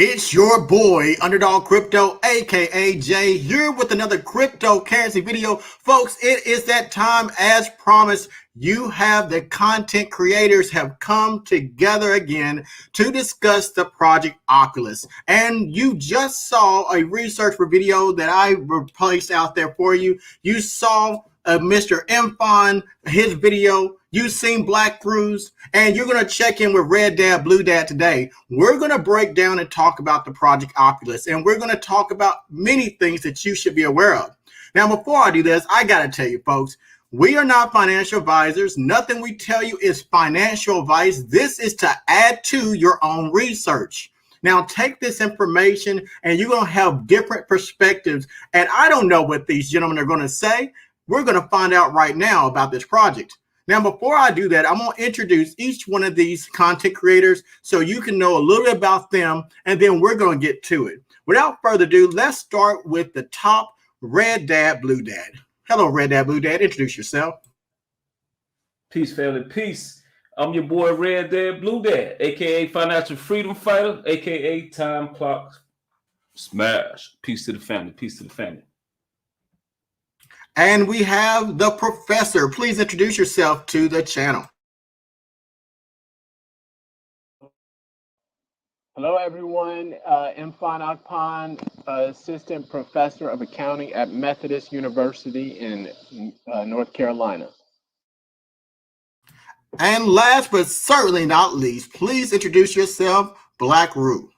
It's your boy, Underdog Crypto, aka Jay, here with another cryptocurrency video. Folks, it is that time as promised. You have the content creators have come together again to discuss the project Opulous. And you just saw a research video that I placed out there for you. You saw Mr. Mfon, his video. You've seen Blackrue's, and you're going to check in with Red Dad, Blue Dad today. We're going to break down and talk about the Project Opulous, and we're going to talk about many things that you should be aware of. Now, before I do this, I got to tell you, folks, we are not financial advisors. Nothing we tell you is financial advice. This is to add to your own research. Now, take this information, and you're going to have different perspectives, and I don't know what these gentlemen are going to say. We're going to find out right now about this project. Now, before I do that, I'm going to introduce each one of these content creators so you can know a little bit about them, and then we're going to get to it. Without further ado, let's start with the top, Red Dad, Blue Dad. Hello, Red Dad, Blue Dad. Introduce yourself. Peace, family, peace. I'm your boy, Red Dad, Blue Dad, a.k.a. Financial Freedom Fighter, a.k.a. Time Clock Smash. Peace to the family, peace to the family. And we have the professor. Please introduce yourself to the channel. Hello, everyone. Mfon Akpan, Assistant Professor of Accounting at Methodist University in North Carolina. And last but certainly not least, please introduce yourself, Blackrue.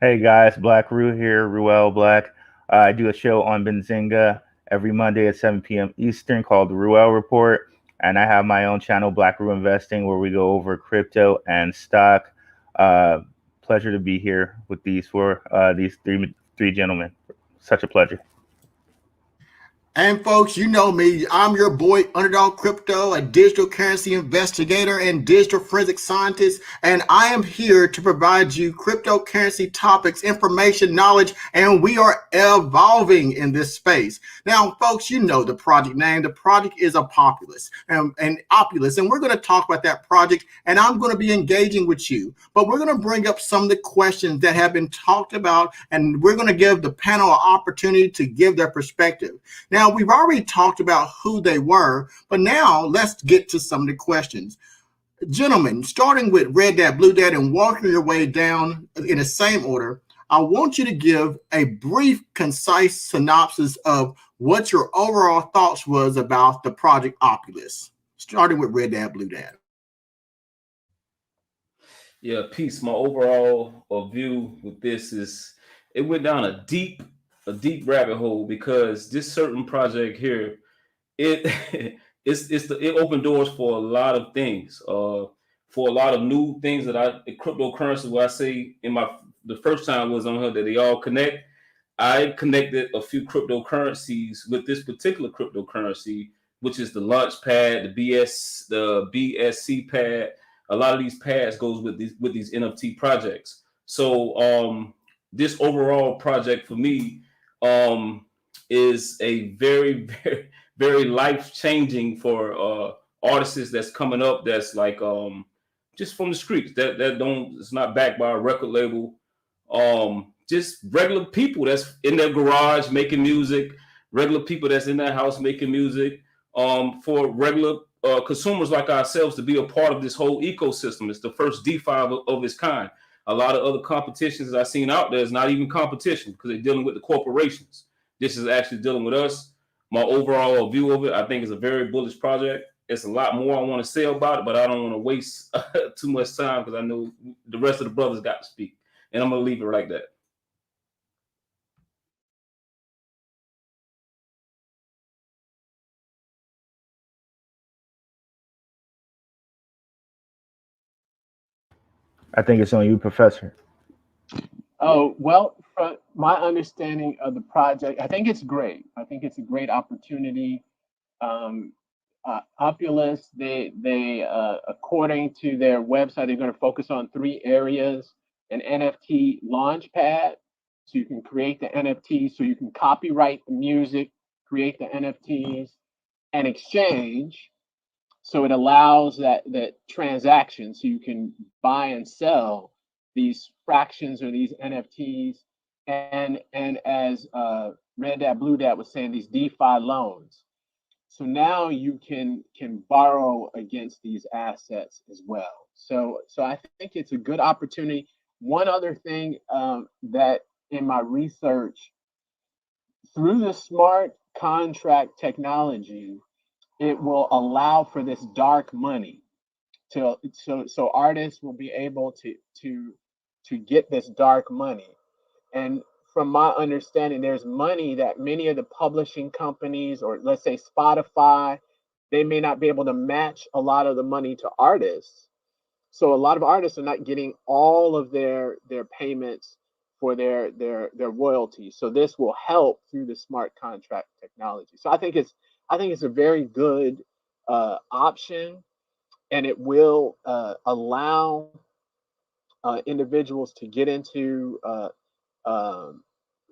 Hey guys, Blackrue here, Ruel Black. I do a show on Benzinga every Monday at 7 p.m. Eastern called the Ruel Report. And I have my own channel, Blackrue Investing, where we go over crypto and stock. Pleasure to be here with these three gentlemen. Such a pleasure. And folks, you know me, I'm your boy, Underdog Crypto, a digital currency investigator and digital forensic scientist, and I am here to provide you cryptocurrency topics, information, knowledge, and we are evolving in this space. Now, folks, you know the project name. The project is Opulous, and Opulous, and we're going to talk about that project, and I'm going to be engaging with you, but we're going to bring up some of the questions that have been talked about, and we're going to give the panel an opportunity to give their perspective. Now, we've already talked about who they were, but now let's get to some of the questions. Gentlemen, starting with Red Dad, Blue Dad, and walking your way down in the same order, I want you to give a brief, concise synopsis of what your overall thoughts was about the project Opulous, starting with Red Dad, Blue Dad. Yeah, peace. My overall view with this is it went down a deep rabbit hole because this certain project here, it opened doors for a lot of things, for a lot of new things that cryptocurrency. What I say the first time was on here that they all connect. I connected a few cryptocurrencies with this particular cryptocurrency, which is the launch pad, the BSC pad. A lot of these pads goes with these NFT projects. So this overall project for me is a very, very, very life-changing for artists that's coming up that's like just from the streets it's not backed by a record label. Just regular people that's in their garage making music, regular people that's in their house making music, for regular consumers like ourselves to be a part of this whole ecosystem. It's the first DeFi of its kind. A lot of other competitions I've seen out there is not even competition because they're dealing with the corporations. This is actually dealing with us. My overall view of it, I think, is a very bullish project. It's a lot more I want to say about it, but I don't want to waste too much time because I know the rest of the brothers got to speak. And I'm going to leave it like that. I think it's on you, Professor. Oh, well, from my understanding of the project, I think it's great. I think it's a great opportunity. Opulous, they according to their website, they're going to focus on 3 areas: an NFT launch pad, so you can create the NFTs, so you can copyright the music, create the NFTs, and exchange. So it allows that transaction, so you can buy and sell these fractions or these NFTs, and as Red Dad Blue Dad was saying, these DeFi loans. So now you can borrow against these assets as well. So I think it's a good opportunity. One other thing that in my research, through the smart contract technology, it will allow for this dark money so artists will be able to get this dark money. And from my understanding, there's money that many of the publishing companies, or let's say Spotify, they may not be able to match a lot of the money to artists. So a lot of artists are not getting all of their payments for their royalties. So this will help through the smart contract technology. So I think it's a very good option, and it will allow individuals to get into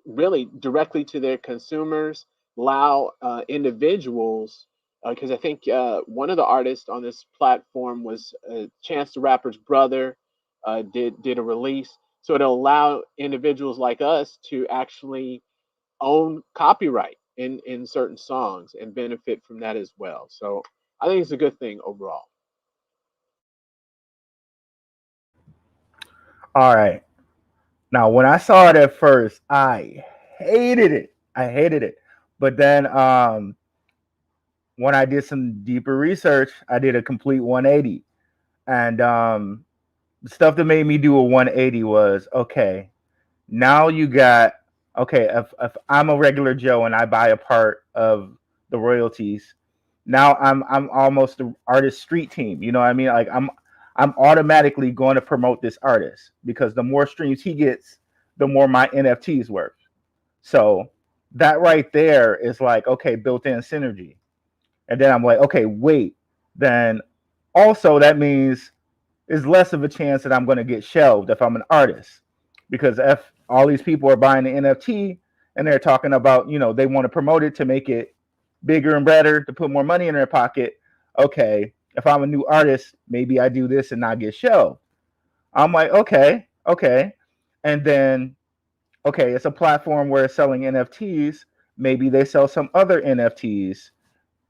really directly to their consumers, allow individuals, because I think one of the artists on this platform was Chance the Rapper's brother, did a release. So it'll allow individuals like us to actually own copyright in certain songs and benefit from that as well. So I think it's a good thing overall. All right. Now, when I saw it at first, I hated it. But then when I did some deeper research, I did a complete 180. And the stuff that made me do a 180 was, okay, now you got, okay, if I'm a regular Joe and I buy a part of the royalties, now I'm almost the artist street team. You know what I mean? Like I'm automatically going to promote this artist, because the more streams he gets, the more my NFTs worth. So that right there is like, okay, built-in synergy. And then I'm like, okay, wait, then also that means there's less of a chance that I'm going to get shelved if I'm an artist, because if all these people are buying the NFT and they're talking about, you know, they want to promote it to make it bigger and better, to put more money in their pocket. Okay, if I'm a new artist, maybe I do this and not get shelved. I'm like, okay. And then, okay, it's a platform where it's selling NFTs. Maybe they sell some other NFTs,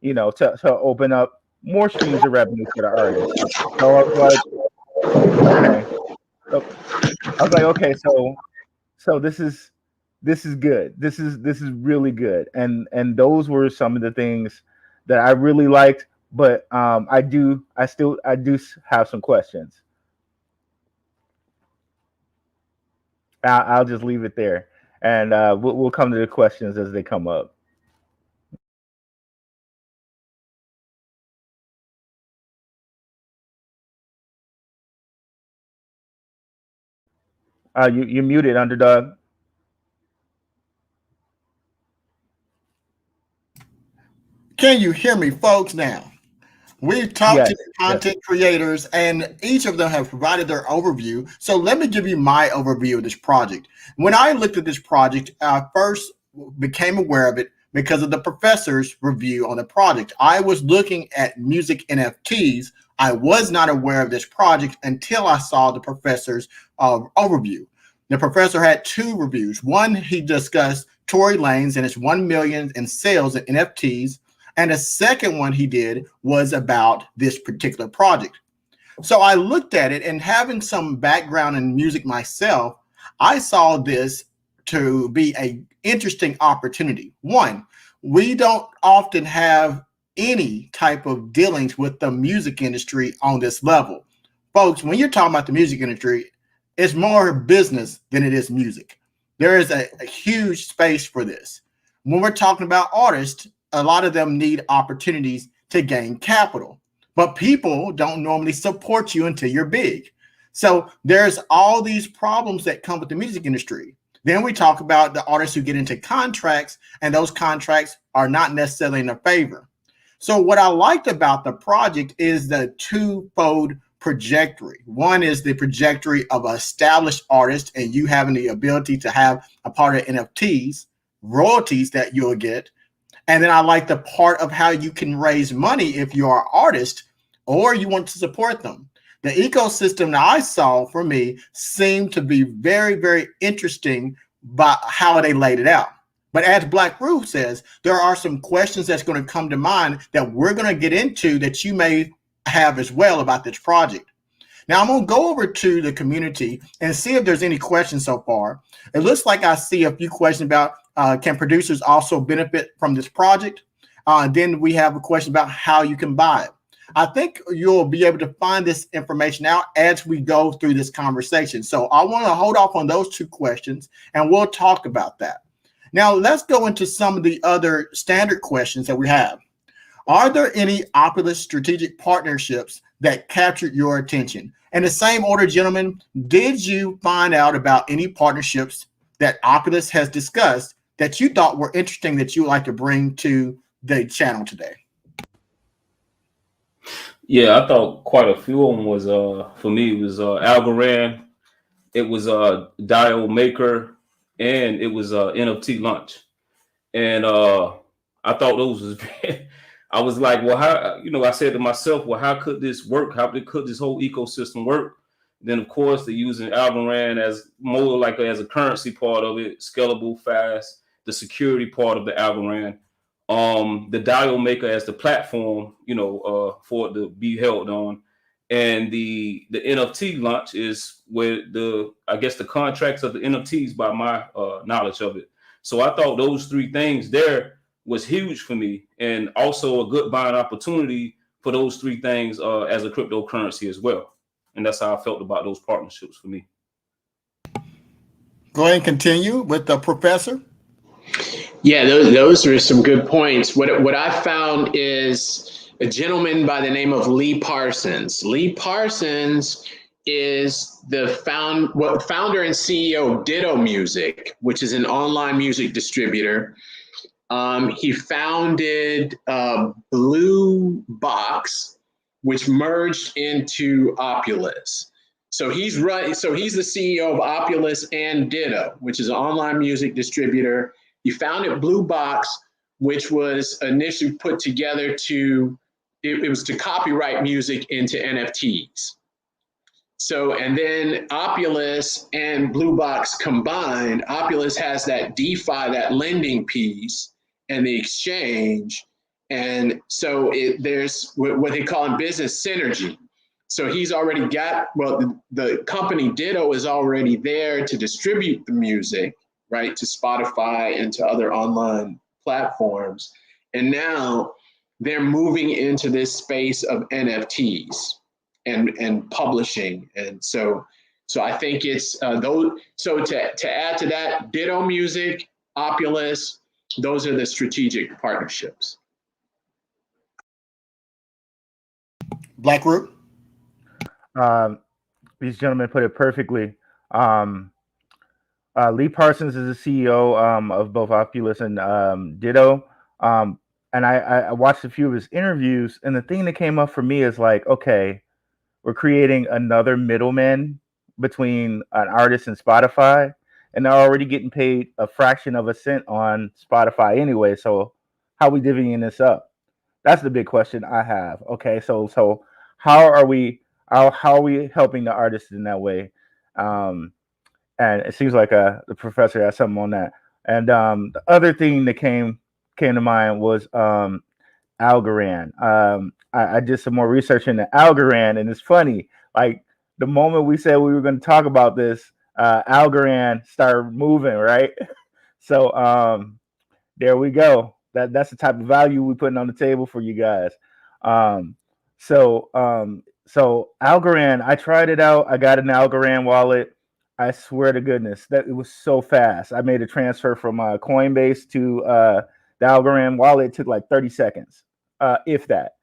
you know, to open up more streams of revenue for the artist. So I was like, okay. So I was like, okay, so this is good. This is really good. And those were some of the things that I really liked. But I do have some questions. I'll just leave it there, and we'll come to the questions as they come up. You muted, Underdog. Can you hear me, folks, now? We've talked to content creators, and each of them have provided their overview. So let me give you my overview of this project. When I looked at this project, I first became aware of it because of the professor's review on the project. I was looking at music NFTs. I was not aware of this project until I saw the professor's overview. The professor had two reviews. One, he discussed Tory Lanez and its 1 million in sales in NFTs. And the second one he did was about this particular project. So I looked at it, and having some background in music myself, I saw this to be an interesting opportunity. One, we don't often have any type of dealings with the music industry on this level. Folks, when you're talking about the music industry, it's more business than it is music. There is a huge space for this. When we're talking about artists, a lot of them need opportunities to gain capital, but people don't normally support you until you're big. So there's all these problems that come with the music industry. Then we talk about the artists who get into contracts, and those contracts are not necessarily in their favor. So what I liked about the project is the twofold trajectory. One is the trajectory of an established artist, and you having the ability to have a part of NFTs, royalties that you'll get. And then I like the part of how you can raise money if you are an artist or you want to support them. The ecosystem that I saw for me seemed to be very, very interesting by how they laid it out. But as Blackrue says, there are some questions that's going to come to mind that we're going to get into that you may have as well about this project. Now, I'm going to go over to the community and see if there's any questions so far. It looks like I see a few questions about can producers also benefit from this project? Then we have a question about how you can buy it. I think you'll be able to find this information out as we go through this conversation. So I want to hold off on those two questions and we'll talk about that. Now, let's go into some of the other standard questions that we have. Are there any Opulous strategic partnerships that captured your attention? In the same order, gentlemen, did you find out about any partnerships that Opulous has discussed that you thought were interesting that you would like to bring to the channel today? Yeah, I thought quite a few of them was for me it was Algorand, it was Dial Maker, and it was NFT Launch. And I thought those was I was like, well, how, I said to myself, well, how could this work? How could this whole ecosystem work? Then of course they're using Algorand as more like as a currency part of it, scalable, fast, the security part of the Algorand. The Dial Maker as the platform, for it to be held on. And the NFT Launch is where I guess the contracts of the NFTs by my knowledge of it. So I thought those three things there was huge for me, and also a good buying opportunity for those three things as a cryptocurrency as well. And that's how I felt about those partnerships for me. Go ahead and continue with the professor. Yeah, those are some good points. What I found is a gentleman by the name of Lee Parsons. Lee Parsons is the founder and CEO of Ditto Music, which is an online music distributor. He founded Blue Box, which merged into Opulous. So he's the CEO of Opulous and Ditto, which is an online music distributor. He founded Blue Box, which was initially put together to copyright music into NFTs. So, and then Opulous and Blue Box combined, Opulous has that DeFi, that lending piece, and the exchange. And so there's what they call in business synergy. So he's already got, the company Ditto is already there to distribute the music, right, to Spotify and to other online platforms. And now they're moving into this space of NFTs and publishing. And so I think it's those. So to add to that, Ditto Music, Opulous, those are the strategic partnerships. Blackrue? These gentlemen put it perfectly. Lee Parsons is the CEO of both Opulous and Ditto. And I watched a few of his interviews, and the thing that came up for me is like, okay, we're creating another middleman between an artist and Spotify, and they're already getting paid a fraction of a cent on Spotify anyway. So how are we divvying this up? That's the big question I have. Okay, so how are we helping the artists in that way? And it seems like the professor has something on that. And the other thing that came to mind was Algorand. I did some more research into Algorand, and it's funny. Like the moment we said we were going to talk about this, Algorand started moving, right? So there we go. That's the type of value we're putting on the table for you guys. So Algorand, I tried it out. I got an Algorand wallet. I swear to goodness that it was so fast. I made a transfer from Coinbase to the Algorand wallet. It took like 30 seconds, if that.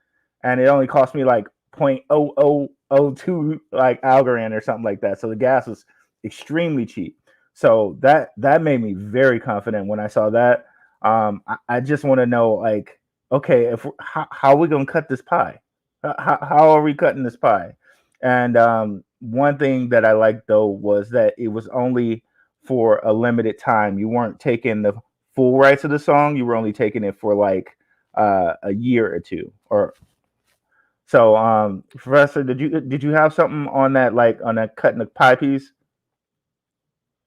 And it only cost me like 0.0002 like Algorand or something like that. So the gas was extremely cheap. So that made me very confident when I saw that. I just want to know, like, okay, how are we gonna cut this pie? How are we cutting this pie? And one thing that I liked though was that it was only for a limited time. You weren't taking the full rights of the song. You were only taking it for like a year or two. So, Professor, did you have something on that, like on that cutting the pie piece?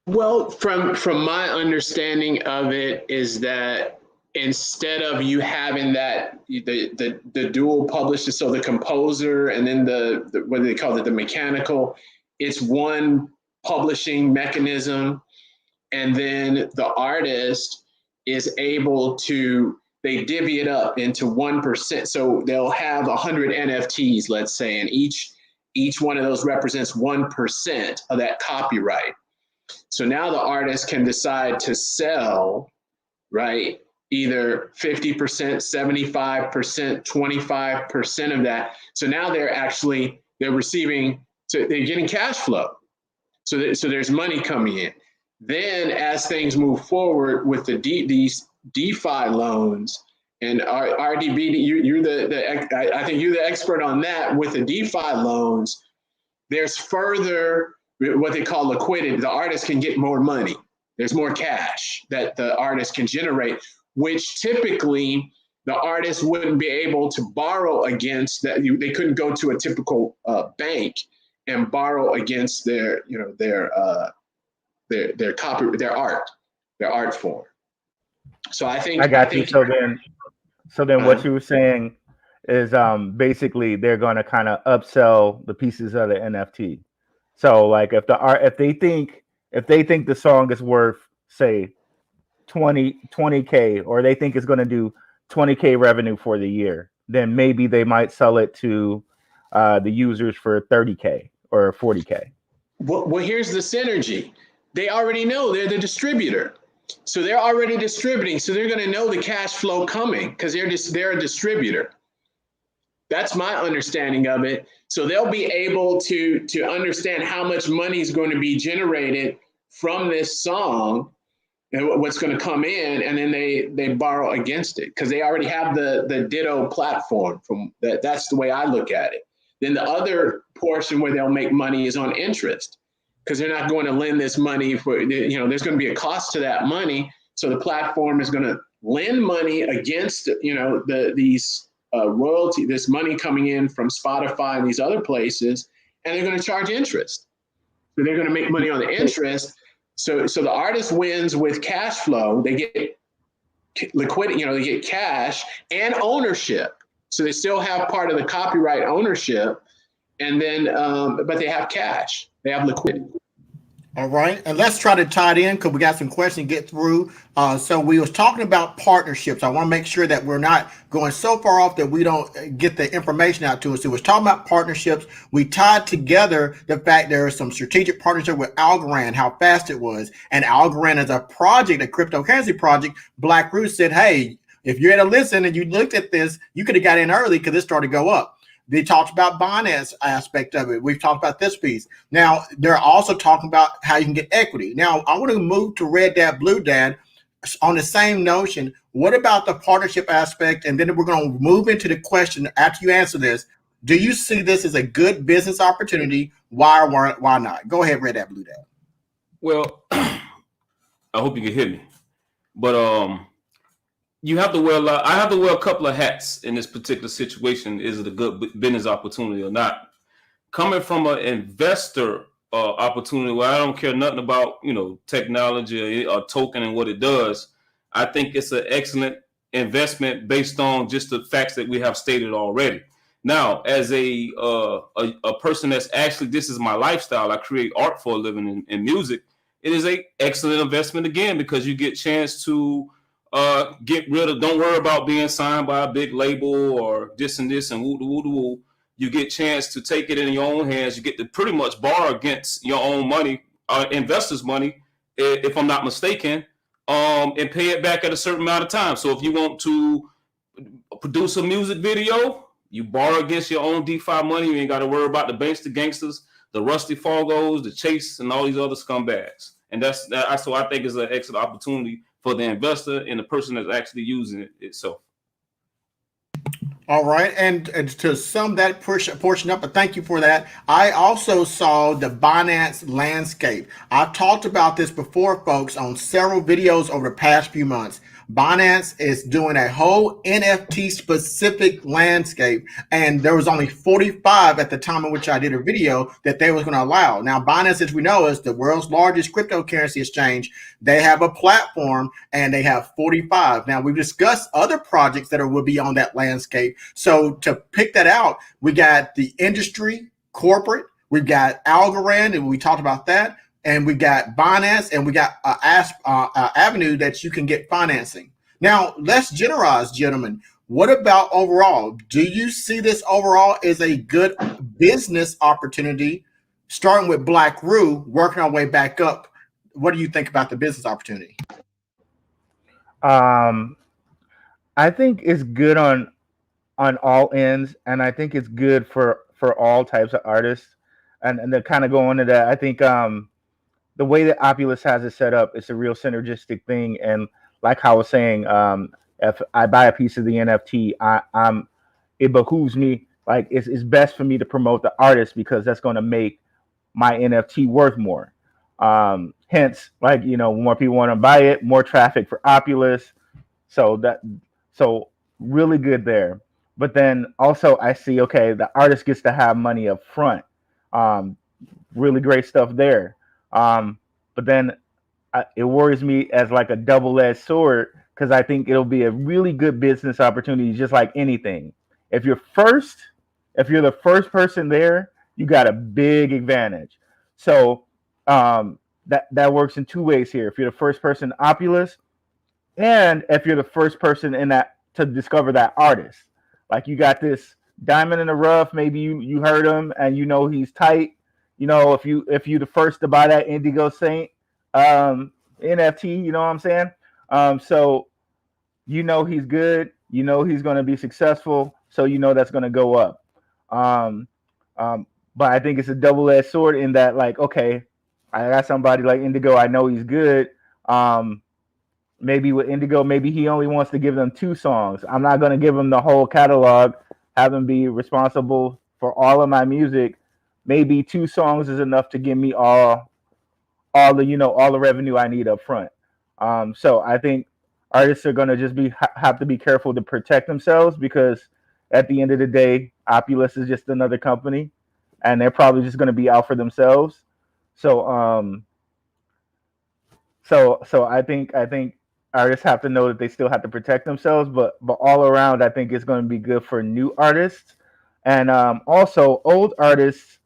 Well, from my understanding of it is that instead of you having that the dual publisher, so the composer and then the what do they call it, the mechanical, it's one publishing mechanism, and then the artist is able to, they divvy it up into 1%. So they'll have 100 NFTs, let's say, and each one of those represents 1% of that copyright. So now the artist can decide to sell, right, either 50%, 75%, 25% of that. So now they're receiving, so they're getting cash flow. So there's money coming in. Then as things move forward with these DeFi loans, and RDB, I think you're the expert on that. With the DeFi loans, there's further what they call liquidity. The artist can get more money. There's more cash that the artist can generate, which typically the artist wouldn't be able to borrow against. That they couldn't go to a typical bank and borrow against their art form. So I think I got you. So then what you were saying is basically they're going to kind of upsell the pieces of the NFT. So like if they think the song is worth, say, 20K, or they think it's going to do 20K revenue for the year, then maybe they might sell it to the users for 30K or 40K. Well, here's the synergy. They already know they're the distributor. So they're already distributing. So they're going to know the cash flow coming because they're a distributor. That's my understanding of it. So they'll be able to understand how much money is going to be generated from this song and what's going to come in, and then they borrow against it because they already have the Ditto platform. From that's the way I look at it. Then the other portion where they'll make money is on interest, because they're not going to lend this money for, there's going to be a cost to that money. So the platform is going to lend money against, these royalty, this money coming in from Spotify and these other places, and they're going to charge interest. So they're going to make money on the interest. So the artist wins with cash flow. They get liquidity, they get cash and ownership. So they still have part of the copyright ownership, and then, but they have cash. They have liquidity. All right, and let's try to tie it in because we got some questions to get through. So we was talking about partnerships. I want to make sure that we're not going so far off that we don't get the information out to us. So we was talking about partnerships. We tied together the fact there is some strategic partnership with Algorand, how fast it was. And Algorand is a project, a cryptocurrency project. Blackrue said, hey, if you had to listen and you looked at this, you could have got in early because it started to go up. They talked about finance aspect of it. We've talked about this piece. Now, they're also talking about how you can get equity. Now, I want to move to Red Dad, Blue Dad on the same notion. What about the partnership aspect? And then we're going to move into the question after you answer this. Do you see this as a good business opportunity? Why or why not? Go ahead, Red Dad, Blue Dad. Well, I hope you can hear me. But you have to wear I have to wear a couple of hats in this particular situation. Is it a good business opportunity or not? Coming from an investor opportunity where I don't care nothing about, technology or token and what it does, I think it's an excellent investment based on just the facts that we have stated already. Now, as a person that's actually, this is my lifestyle. I create art for a living in music. It is an excellent investment again because you get a chance to get rid of, don't worry about being signed by a big label or this and this and woo. You get a chance to take it in your own hands. You get to pretty much borrow against your own money, investors' money, if I'm not mistaken, and pay it back at a certain amount of time. So if you want to produce a music video, you borrow against your own DeFi money. You ain't got to worry about the banks, the gangsters, the Rusty Fogos, the Chase, and all these other scumbags. And that's so I think it's an excellent opportunity for the investor and the person that's actually using it itself. All right, and to sum that portion up, and thank you for that, I also saw the Binance landscape. I've talked about this before, folks, on several videos over the past few months. Binance is doing a whole NFT specific landscape, and there was only 45 at the time in which I did a video that they was going to allow. Now, Binance, as we know, is the world's largest cryptocurrency exchange. They have a platform, and they have 45. Now, we've discussed other projects that will be on that landscape. So to pick that out, we got the industry, corporate, we've got Algorand, and we talked about that. And we got Binance, and we got avenue that you can get financing. Now, let's generalize, gentlemen. What about overall? Do you see this overall as a good business opportunity, starting with Blackrue, working our way back up? What do you think about the business opportunity? I think it's good on all ends, and I think it's good for all types of artists. And to kind of go into that, I think the way that Opulous has it set up, it's a real synergistic thing. And like how I was saying, if I buy a piece of the NFT, it behooves me, like it's best for me to promote the artist, because that's going to make my NFT worth more. Hence, like, more people want to buy it, more traffic for Opulous. So really good there. But then also I see, okay, the artist gets to have money up front. Really great stuff there. But then it worries me as like a double-edged sword, because I think it'll be a really good business opportunity, just like anything. If you're the first person there, you got a big advantage. So that works in two ways here. If you're the first person Opulous, and if you're the first person in that to discover that artist, like you got this diamond in the rough, maybe you heard him and he's tight. If you the first to buy that Indigo Saint NFT, you know what I'm saying? So he's good, he's going to be successful, so that's going to go up. But I think it's a double-edged sword in that, like, okay, I got somebody like Indigo, I know he's good. Maybe with Indigo, maybe he only wants to give them 2 songs. I'm not going to give him the whole catalog, have him be responsible for all of my music. Maybe 2 songs is enough to give me all the revenue I need up front. So I think artists are going to just have to be careful to protect themselves, because at the end of the day, Opulous is just another company, and they're probably just going to be out for themselves. So I think artists have to know that they still have to protect themselves, but all around, I think it's going to be good for new artists, and also old artists.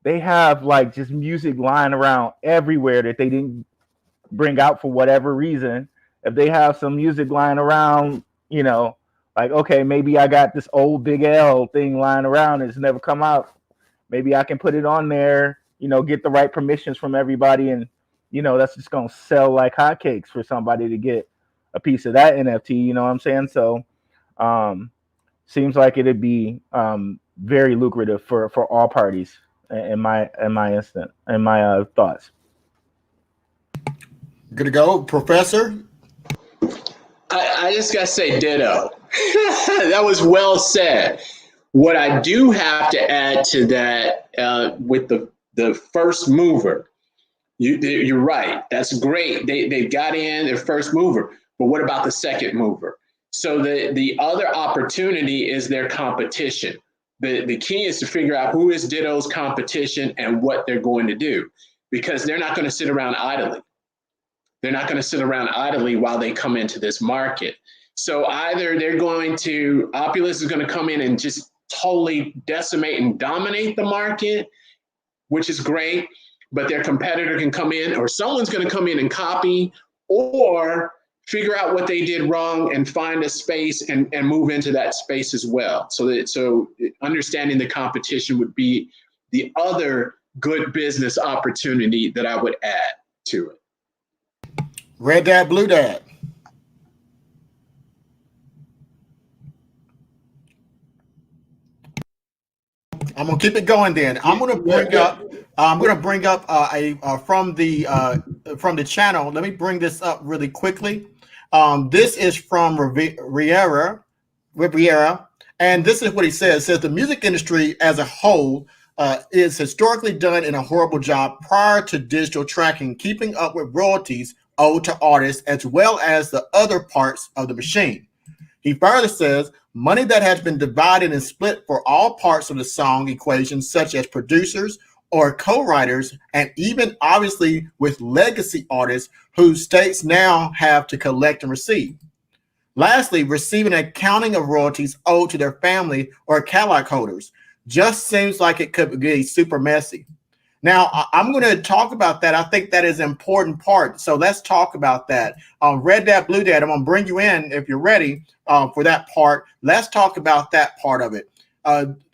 They have like just music lying around everywhere that they didn't bring out for whatever reason. If they have some music lying around, like, okay, maybe I got this old Big L thing lying around, it's never come out. Maybe I can put it on there, get the right permissions from everybody, and that's just gonna sell like hotcakes for somebody to get a piece of that NFT. You know what I'm saying? So seems like it'd be very lucrative for all parties. In my thoughts. Good to go, Professor. I just gotta say ditto. That was well said. What I do have to add to that, with the first mover, you're right. That's great. They got in their first mover, but what about the second mover? So the other opportunity is their competition. The key is to figure out who is Ditto's competition and what they're going to do, because they're not going to sit around idly. They're not going to sit around idly while they come into this market. So either Opulous is going to come in and just totally decimate and dominate the market, which is great, but their competitor can come in, or someone's going to come in and copy, or figure out what they did wrong and find a space and move into that space as well. So understanding the competition would be the other good business opportunity that I would add to it. Red Dad, Blue Dad. I'm gonna keep it going. Then I'm gonna bring up. From the channel. Let me bring this up really quickly. This is from Riviera, and this is what he says. It says the music industry as a whole is historically done in a horrible job prior to digital tracking, keeping up with royalties owed to artists as well as the other parts of the machine. He further says money that has been divided and split for all parts of the song equation, such as producers or co-writers, and even obviously with legacy artists who states now have to collect and receive. Lastly, receiving accounting of royalties owed to their family or catalog holders just seems like it could be super messy. Now, I'm going to talk about that. I think that is an important part. So let's talk about that. Red Dad, Blue Dad, I'm going to bring you in if you're ready for that part. Let's talk about that part of it.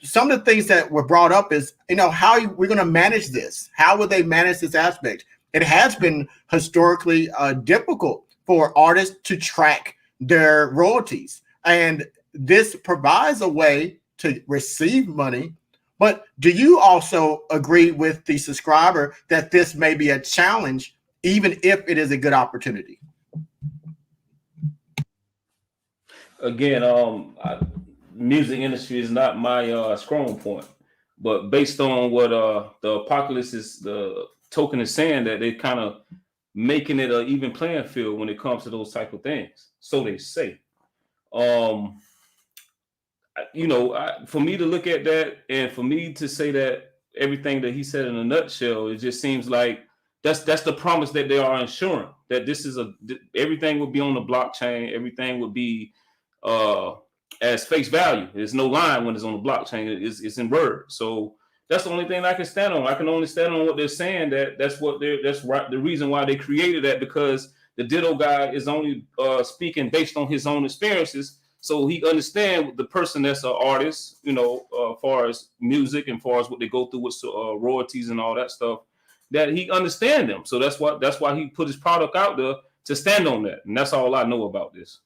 Some of the things that were brought up is, how we're going to manage this. How will they manage this aspect? It has been historically difficult for artists to track their royalties. And this provides a way to receive money. But do you also agree with the subscriber that this may be a challenge, even if it is a good opportunity? Again, music industry is not my strong point, but based on what the Opulous is, the token is saying, that they're kind of making it an even playing field when it comes to those type of things. So they say. For me to look at that and for me to say that everything that he said in a nutshell, it just seems like that's the promise that they are ensuring, that this is everything will be on the blockchain, everything will be as face value. There's no line when it's on the blockchain. It's in word. So that's the only thing I can stand on. I can only stand on what they're saying. That's right. The reason why they created that, because the Ditto guy is only speaking based on his own experiences. So he understands the person that's an artist, far as music and far as what they go through with royalties and all that stuff, that he understands them. So that's why he put his product out there to stand on that. And that's all I know about this.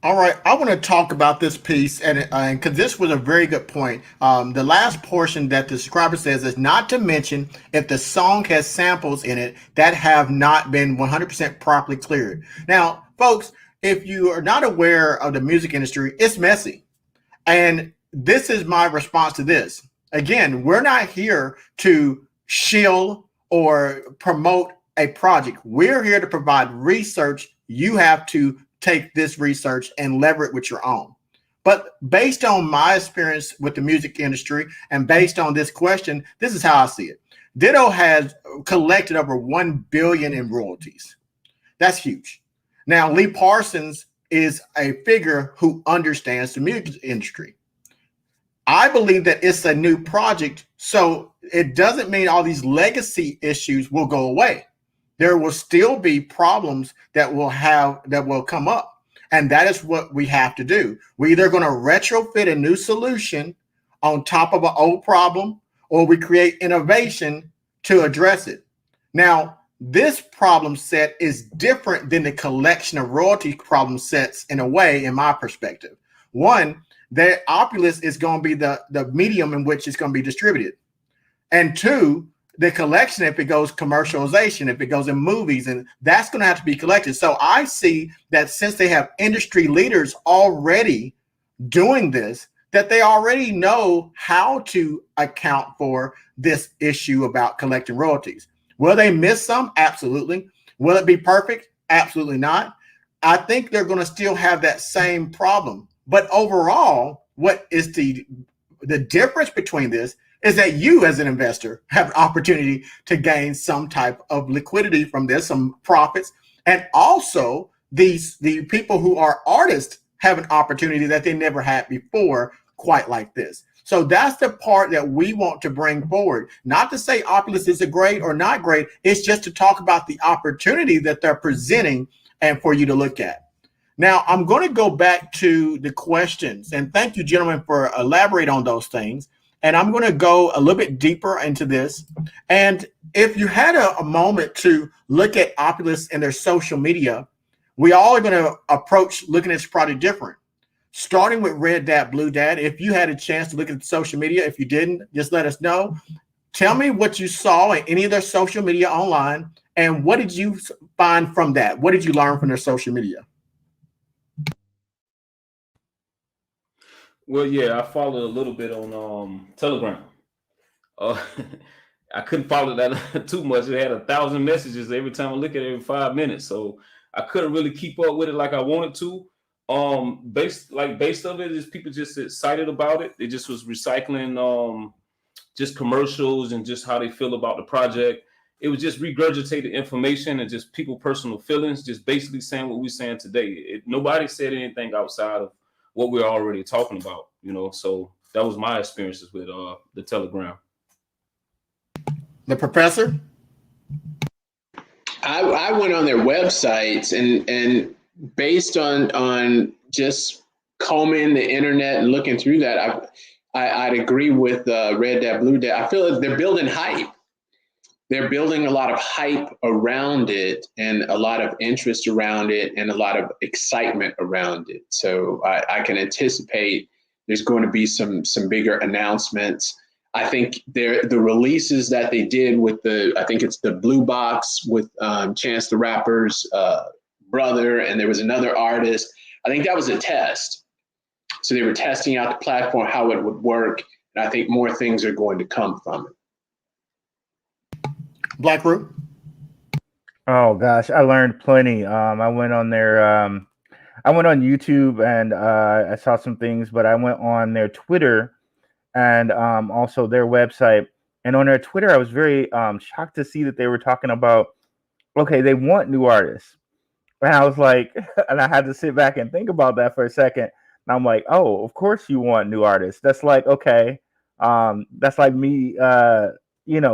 All right, I want to talk about this piece, and because this was a very good point. The last portion that the subscriber says is not to mention if the song has samples in it that have not been 100% properly cleared. Now, folks, if you are not aware of the music industry, it's messy. And this is my response to this. Again, we're not here to shill or promote a project. We're here to provide research. You have to take this research and lever it with your own. But based on my experience with the music industry and based on this question, this is how I see it. Ditto has collected over 1 billion in royalties. That's huge. Now, Lee Parsons is a figure who understands the music industry. I believe that it's a new project, so it doesn't mean all these legacy issues will go away. There will still be problems that will come up. And that is what we have to do. We're either going to retrofit a new solution on top of an old problem, or we create innovation to address it. Now, this problem set is different than the collection of royalty problem sets in a way, in my perspective. One, the Opulous is going to be the medium in which it's going to be distributed. And two, the collection, if it goes commercialization, if it goes in movies, and that's going to have to be collected. So I see that since they have industry leaders already doing this, that they already know how to account for this issue about collecting royalties. Will they miss some? Absolutely. Will it be perfect? Absolutely not. I think they're going to still have that same problem. But overall, what is the difference between this is that you as an investor have an opportunity to gain some type of liquidity from this, some profits. And also the people who are artists have an opportunity that they never had before, quite like this. So that's the part that we want to bring forward. Not to say Opulous is a great or not great. It's just to talk about the opportunity that they're presenting and for you to look at. Now, I'm going to go back to the questions. And thank you, gentlemen, for elaborating on those things. And I'm going to go a little bit deeper into this. And if you had a moment to look at Opulous and their social media, we all are going to approach looking at this product different. Starting with Red Dad, Blue Dad, if you had a chance to look at the social media, if you didn't, just let us know. Tell me what you saw in any of their social media online, and what did you find from that? What did you learn from their social media? Well, yeah, I followed a little bit on Telegram. Uh, I couldn't follow that too much. It had 1,000 messages every time I look at it every 5 minutes, so I couldn't really keep up with it like I wanted to. Based of it is people just excited about it. It just was recycling just commercials and just how they feel about the project. It was just regurgitated information and just people personal feelings, just basically saying what we're saying today. Nobody said anything outside of what we're already talking about, So that was my experiences with the Telegram. The professor? I went on their websites and based on just combing the internet and looking through that, I'd agree with Red Dad Blue Dad. I feel like they're building hype. They're building a lot of hype around it and a lot of interest around it and a lot of excitement around it. So I can anticipate there's going to be some bigger announcements. I think the releases that they did with I think it's the Blue Box with Chance the Rapper's brother, and there was another artist. I think that was a test. So they were testing out the platform, how it would work. And I think more things are going to come from it. Blackrue? Oh gosh, I learned plenty. I went on their I went on YouTube and I saw some things, but I went on their Twitter and also their website. And on their Twitter, I was very shocked to see that they were talking about, okay, they want new artists. And I was like, and I had to sit back and think about that for a second. And I'm like, oh, of course you want new artists. That's like, okay, that's like me,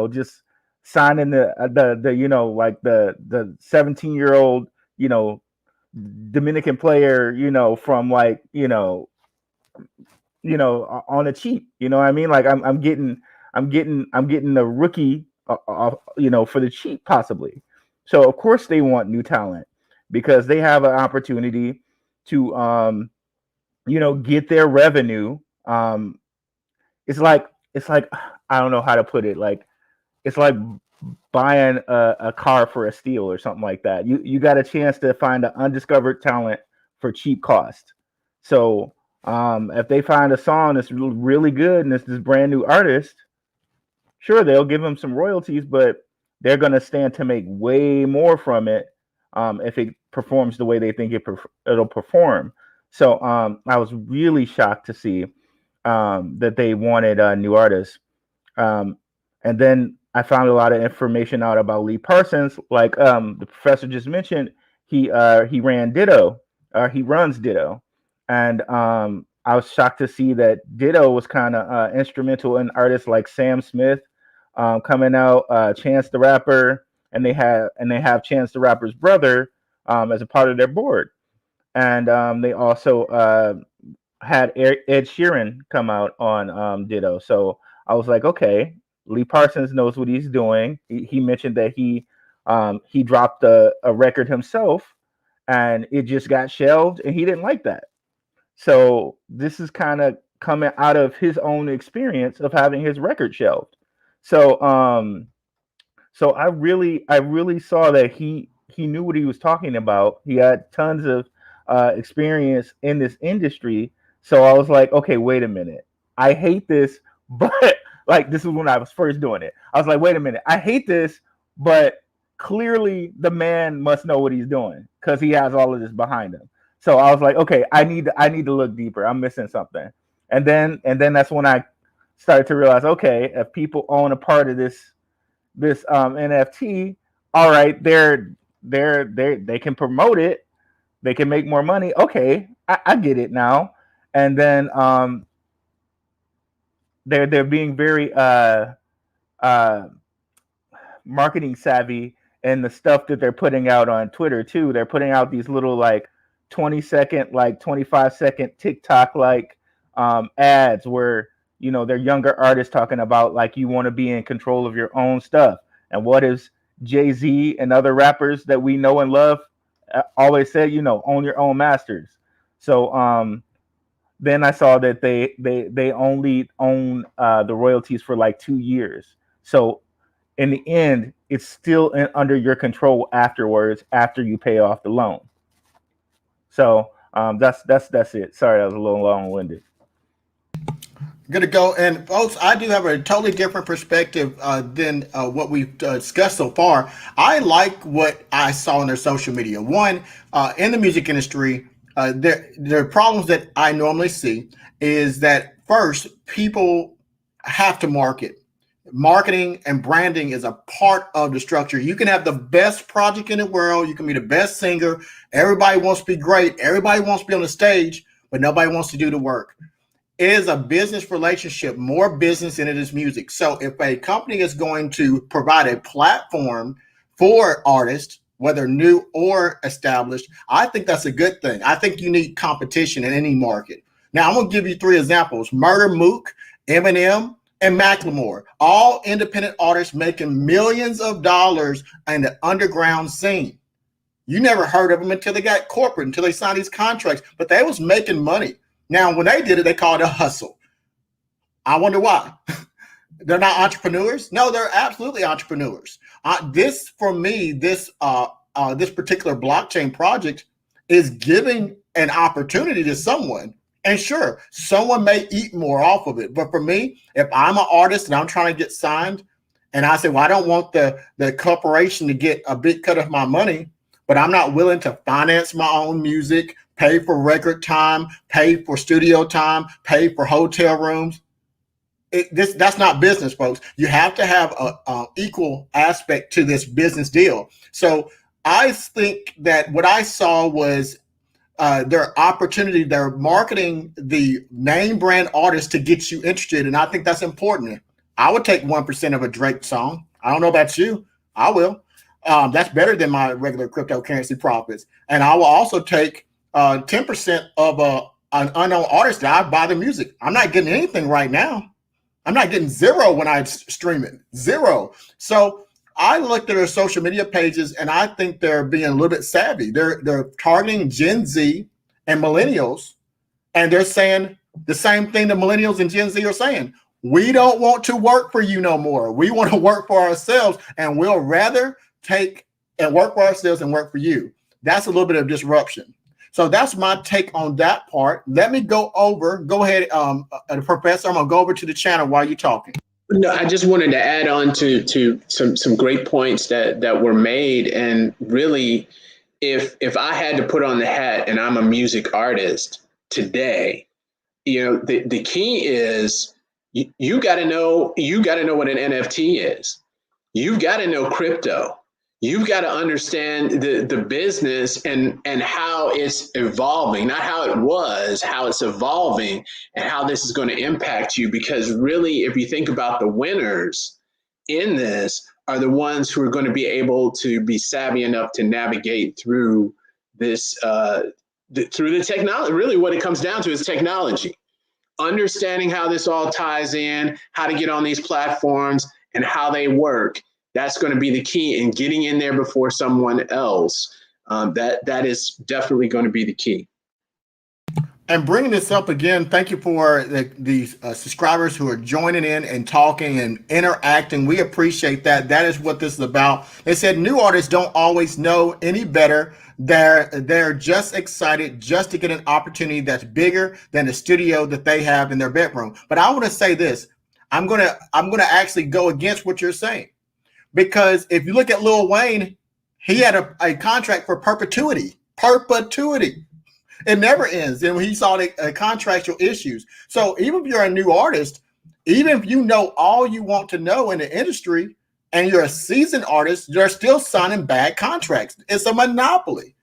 just signing the like the 17-year-old, Dominican player, from like, on a cheap, what I mean? Like I'm getting the rookie, for the cheap possibly. So of course they want new talent because they have an opportunity to, get their revenue. It's like I don't know how to put it. Like it's like buying a car for a steal or something like that. You got a chance to find an undiscovered talent for cheap cost. So if they find a song that's really good and it's this brand new artist, sure, they'll give them some royalties, but they're going to stand to make way more from it if it performs the way they think it'll perform. So I was really shocked to see that they wanted new artists. And then I found a lot of information out about Lee Parsons, like the professor just mentioned. He ran Ditto, he runs Ditto, and I was shocked to see that Ditto was kind of instrumental in artists like Sam Smith coming out, Chance the Rapper, and they have Chance the Rapper's brother as a part of their board, and they also had Ed Sheeran come out on Ditto. So I was like, okay, Lee Parsons knows what he's doing. He mentioned that he dropped a record himself, and it just got shelved, and he didn't like that. So this is kind of coming out of his own experience of having his record shelved. So so I really saw that he knew what he was talking about. He had tons of experience in this industry. So I was like, okay, wait a minute. I hate this, but like this is when I was first doing it. I was like, wait a minute. I hate this, but clearly the man must know what he's doing because he has all of this behind him. So I was like, okay, I need to look deeper. I'm missing something. And then that's when I started to realize, okay, if people own a part of this NFT, all right, they can promote it, they can make more money. Okay, I get it now. And then they're being very marketing savvy and the stuff that they're putting out on Twitter too. They're putting out these little like 20-second, like 25-second TikTok like ads where they're younger artists talking about like you want to be in control of your own stuff. And what is Jay-Z and other rappers that we know and love always said, own your own masters. So then I saw that they only own the royalties for like 2 years. So in the end, it's still under your control afterwards, after you pay off the loan. So that's it. Sorry, that was a little long-winded. Good to go. And folks, I do have a totally different perspective than what we've discussed so far. I like what I saw in their social media. One, in the music industry, there are problems that I normally see is that first, people have to market. Marketing and branding is a part of the structure. You can have the best project in the world. You can be the best singer. Everybody wants to be great. Everybody wants to be on the stage, but nobody wants to do the work. It is a business relationship, more business than it is music. So if a company is going to provide a platform for artists, whether new or established, I think that's a good thing. I think you need competition in any market. Now, I'm going to give you 3 examples. Murder Mook, Eminem, and Macklemore, all independent artists making millions of dollars in the underground scene. You never heard of them until they got corporate, until they signed these contracts, but they was making money. Now, when they did it, they called it a hustle. I wonder why. They're not entrepreneurs? No, they're absolutely entrepreneurs. This, for me, this particular blockchain project is giving an opportunity to someone. And sure, someone may eat more off of it. But for me, if I'm an artist and I'm trying to get signed, and I say, well, I don't want the corporation to get a big cut of my money, but I'm not willing to finance my own music, pay for record time, pay for studio time, pay for hotel rooms. That's not business, folks. You have to have a equal aspect to this business deal. So I think that what I saw was their opportunity, they're marketing the name brand artist to get you interested. And I think that's important. I would take 1% of a Drake song. I don't know about you. I will. That's better than my regular cryptocurrency profits. And I will also take 10% of an unknown artist that I buy the music. I'm not getting anything right now. I'm not getting zero when I stream it. Zero. So I looked at their social media pages and I think they're being a little bit savvy. They're targeting Gen Z and millennials, and they're saying the same thing the millennials and Gen Z are saying. We don't want to work for you no more. We want to work for ourselves, and we'll rather take and work for ourselves and work for you. That's a little bit of disruption. So that's my take on that part. Let me go ahead, Professor. I'm going to go over to the channel while you're talking. No, I just wanted to add on to some great points that were made. And really, if I had to put on the hat and I'm a music artist today, the key is you got to know what an NFT is. You've got to know crypto. You've got to understand the business and how it's evolving, not how it was, how it's evolving, and how this is going to impact you. Because really, if you think about the winners in this are the ones who are going to be able to be savvy enough to navigate through this, through the technology. Really, what it comes down to is technology. Understanding how this all ties in, how to get on these platforms and how they work. That's going to be the key in getting in there before someone else. That is definitely going to be the key. And bringing this up again, thank you for the subscribers who are joining in and talking and interacting. We appreciate that. That is what this is about. They said new artists don't always know any better. They're just excited just to get an opportunity that's bigger than the studio that they have in their bedroom. But I want to say this. I'm gonna actually go against what you're saying. Because if you look at Lil Wayne, he had a contract for perpetuity. It never ends. And he saw the contractual issues. So even if you're a new artist, even if you know all you want to know in the industry and you're a seasoned artist, you're still signing bad contracts. It's a monopoly.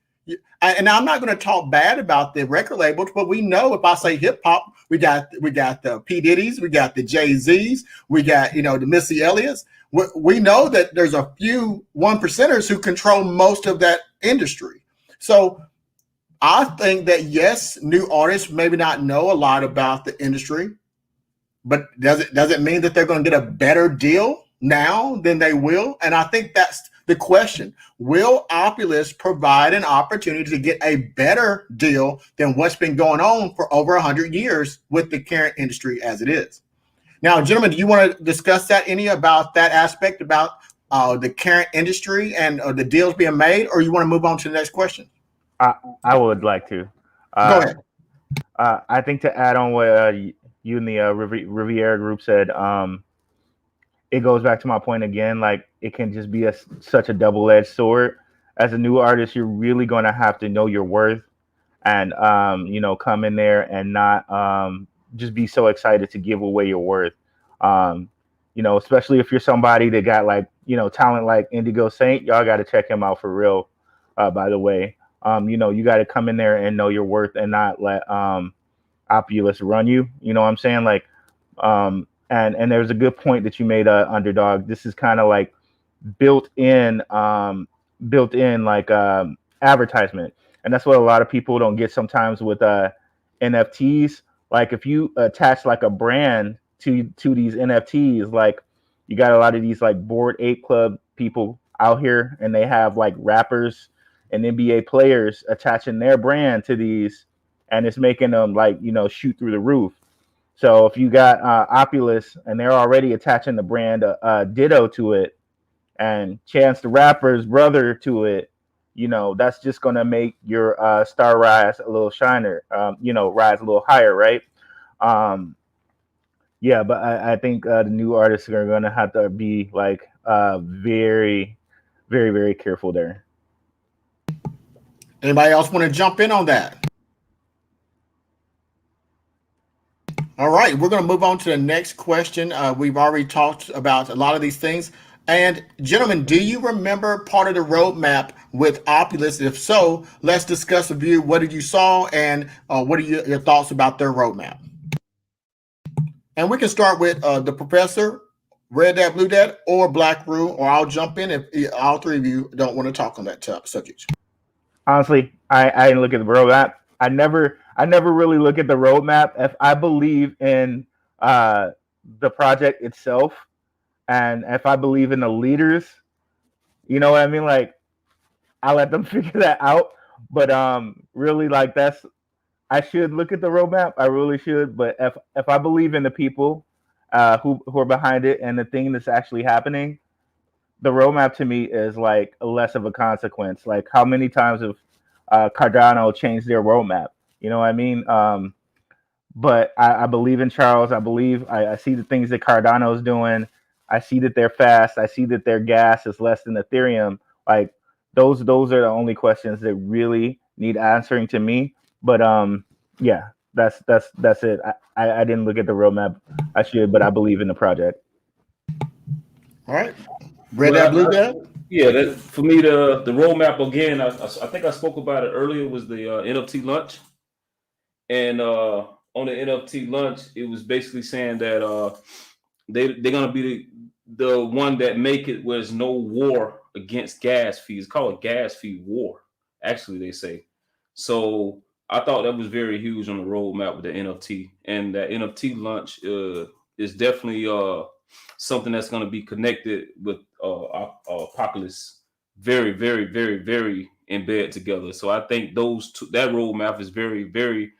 And I'm not going to talk bad about the record labels, but we know if I say hip hop, we got the P. Diddy's, we got the Jay-Z's, we got, the Missy Elliott's. We know that there's a few 1%ers who control most of that industry. So I think that, yes, new artists maybe not know a lot about the industry, but does it mean that they're going to get a better deal now than they will? And I think that's the question. Will Opulous provide an opportunity to get a better deal than what's been going on for over 100 years with the current industry as it is? Now, gentlemen, do you want to discuss about that aspect about the current industry and the deals being made, or you want to move on to the next question? I would like to. Go ahead. I think to add on what you in the Riviera group said, it goes back to my point again. Like it can just be such a double-edged sword. As a new artist, you're really going to have to know your worth and come in there and not just be so excited to give away your worth. Especially if you're somebody that got like talent like Indigo Saint, y'all got to check him out for real. By the way, you got to come in there and know your worth and not let Opulous run you. You know what I'm saying? Like, and there's a good point that you made, Underdog. This is kind of like built in like advertisement, and that's what a lot of people don't get sometimes with NFTs. Like if you attach like a brand to these NFTs, like you got a lot of these like Bored Ape Club people out here, and they have like rappers and NBA players attaching their brand to these, and it's making them like shoot through the roof. So if you got Opulous and they're already attaching the brand Ditto to it, and Chance the Rapper's brother to it, that's just going to make your star rise a little shiner, rise a little higher, right? Yeah, but I think the new artists are going to have to be like very, very, very careful there. Anybody else want to jump in on that? All right, we're going to move on to the next question. We've already talked about a lot of these things. And gentlemen, do you remember part of the roadmap with Opulous? If so, let's discuss with you what did you saw and what are your thoughts about their roadmap? And we can start with the professor, Red Dad, Blue Dad, or Blackrue, or I'll jump in if all three of you don't want to talk on that subject. Honestly, I didn't look at the roadmap. I never really look at the roadmap. If I believe in the project itself, and if I believe in the leaders, you know what I mean? Like, I let them figure that out. But really, like I should look at the roadmap. I really should. But if I believe in the people who are behind it and the thing that's actually happening, the roadmap to me is like less of a consequence. Like how many times have Cardano changed their roadmap? You know what I mean? But I believe in Charles. I see the things that Cardano's doing. I see that they're fast. I see that their gas is less than Ethereum. Like those are the only questions that really need answering to me. But yeah, that's it. I didn't look at the roadmap. I should, but I believe in the project. All right, Red Dad, Blue Dad. Yeah, for me the roadmap again. I think I spoke about it earlier. Was the NFT launch, and on the NFT launch, it was basically saying that they're gonna be the one that make it where there's no war against gas fees. It's called a gas fee war. Actually, they say. So I thought that was very huge on the roadmap with the NFT, and that NFT launch is definitely something that's going to be connected with Opulous very, very, very, very in bed together. So I think that roadmap is very, very,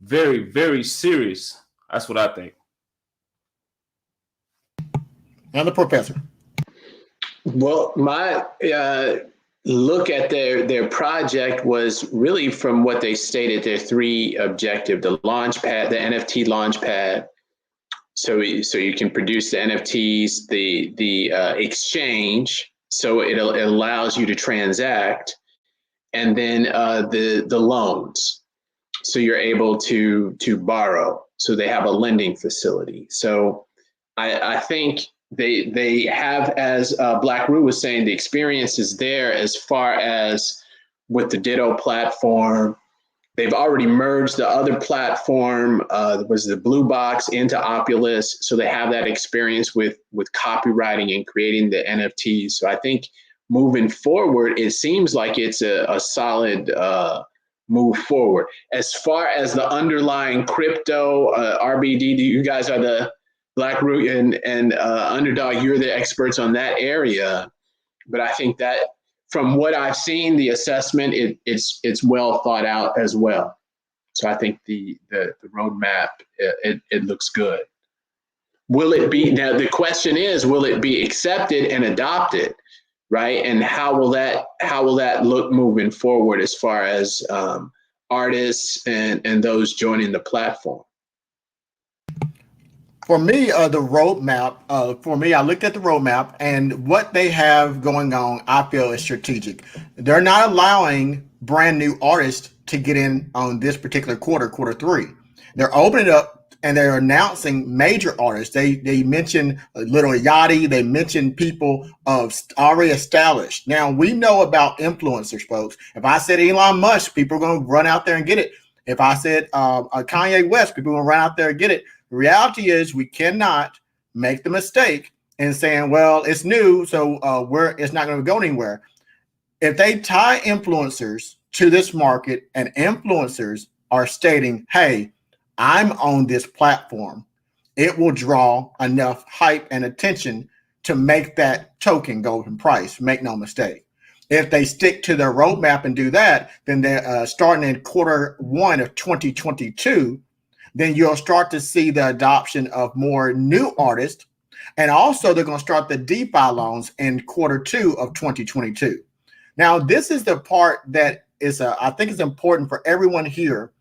very, very serious. That's what I think. And the professor. Well, my look at their project was really from what they stated, their three objective: the launch pad, the NFT launch pad. So you can produce the NFTs, the exchange, so it allows you to transact, and then the loans, so you're able to borrow. So they have a lending facility. So I think they have, as Blackrue was saying, the experience is there as far as with the Ditto platform. They've already merged the other platform, was the Blue Box, into Opulous. So they have that experience with copywriting and creating the NFTs. So I think moving forward, it seems like it's a solid move forward. As far as the underlying crypto, RBD, you guys are the Blackrue and Underdog, you're the experts on that area. But I think that from what I've seen, the assessment, it's well thought out as well. So I think the roadmap, it looks good. Will it be, now the question is, will it be accepted and adopted, right? And how will that look moving forward as far as artists and those joining the platform? For me, the roadmap, for me, I looked at the roadmap and what they have going on, I feel is strategic. They're not allowing brand new artists to get in on this particular quarter three. They're opening it up and they're announcing major artists. They mention Little Yachty, they mention people of already established. Now, we know about influencers, folks. If I said Elon Musk, people are going to run out there and get it. If I said Kanye West, people are going to run out there and get it. The reality is we cannot make the mistake in saying, well, it's new, so it's not going to go anywhere. If they tie influencers to this market and influencers are stating, hey, I'm on this platform, it will draw enough hype and attention to make that token go in price. Make no mistake. If they stick to their roadmap and do that, then they're starting in Q1 of 2022, then you'll start to see the adoption of more new artists. And also they're going to start the DeFi loans in Q2 of 2022. Now, this is the part that is, I think is important for everyone here.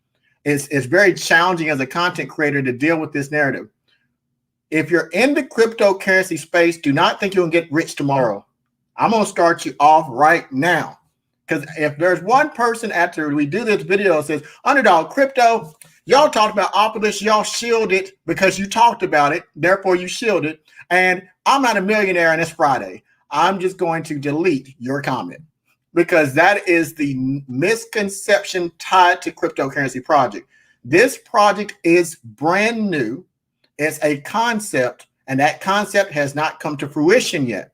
It's very challenging as a content creator to deal with this narrative. If you're in the cryptocurrency space, do not think you'll get rich tomorrow. I'm going to start you off right now. Because if there's one person after we do this video that says, Underdog Crypto, y'all talked about Opulous, y'all shielded because you talked about it, therefore you shielded. And I'm not a millionaire and it's Friday. I'm just going to delete your comment because that is the misconception tied to cryptocurrency project. This project is brand new. It's a concept, and that concept has not come to fruition yet.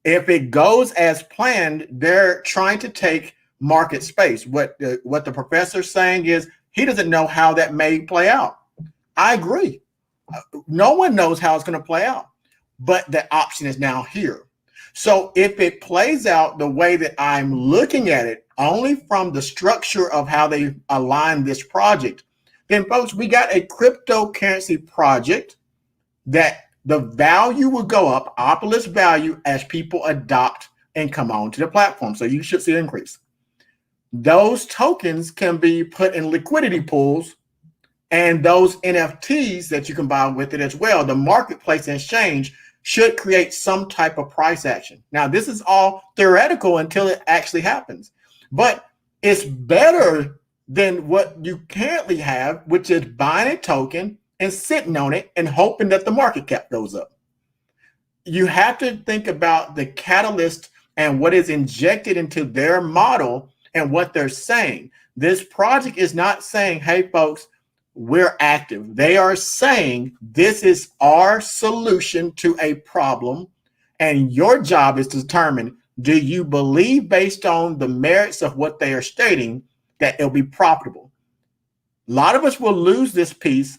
If it goes as planned, they're trying to take market space. What the professor's saying is he doesn't know how that may play out. I agree. No one knows how it's going to play out, but the option is now here. So if it plays out the way that I'm looking at it, only from the structure of how they align this project, then folks, we got a cryptocurrency project that the value will go up, Opulous value, as people adopt and come onto the platform. So you should see an increase. Those tokens can be put in liquidity pools and those NFTs that you can buy with it as well. The marketplace and exchange should create some type of price action. Now, this is all theoretical until it actually happens, but it's better than what you currently have, which is buying a token and sitting on it and hoping that the market cap goes up. You have to think about the catalyst and what is injected into their model and what they're saying. This project is not saying, hey, folks, we're active. They are saying this is our solution to a problem. And your job is to determine, do you believe based on the merits of what they are stating that it'll be profitable? A lot of us will lose this piece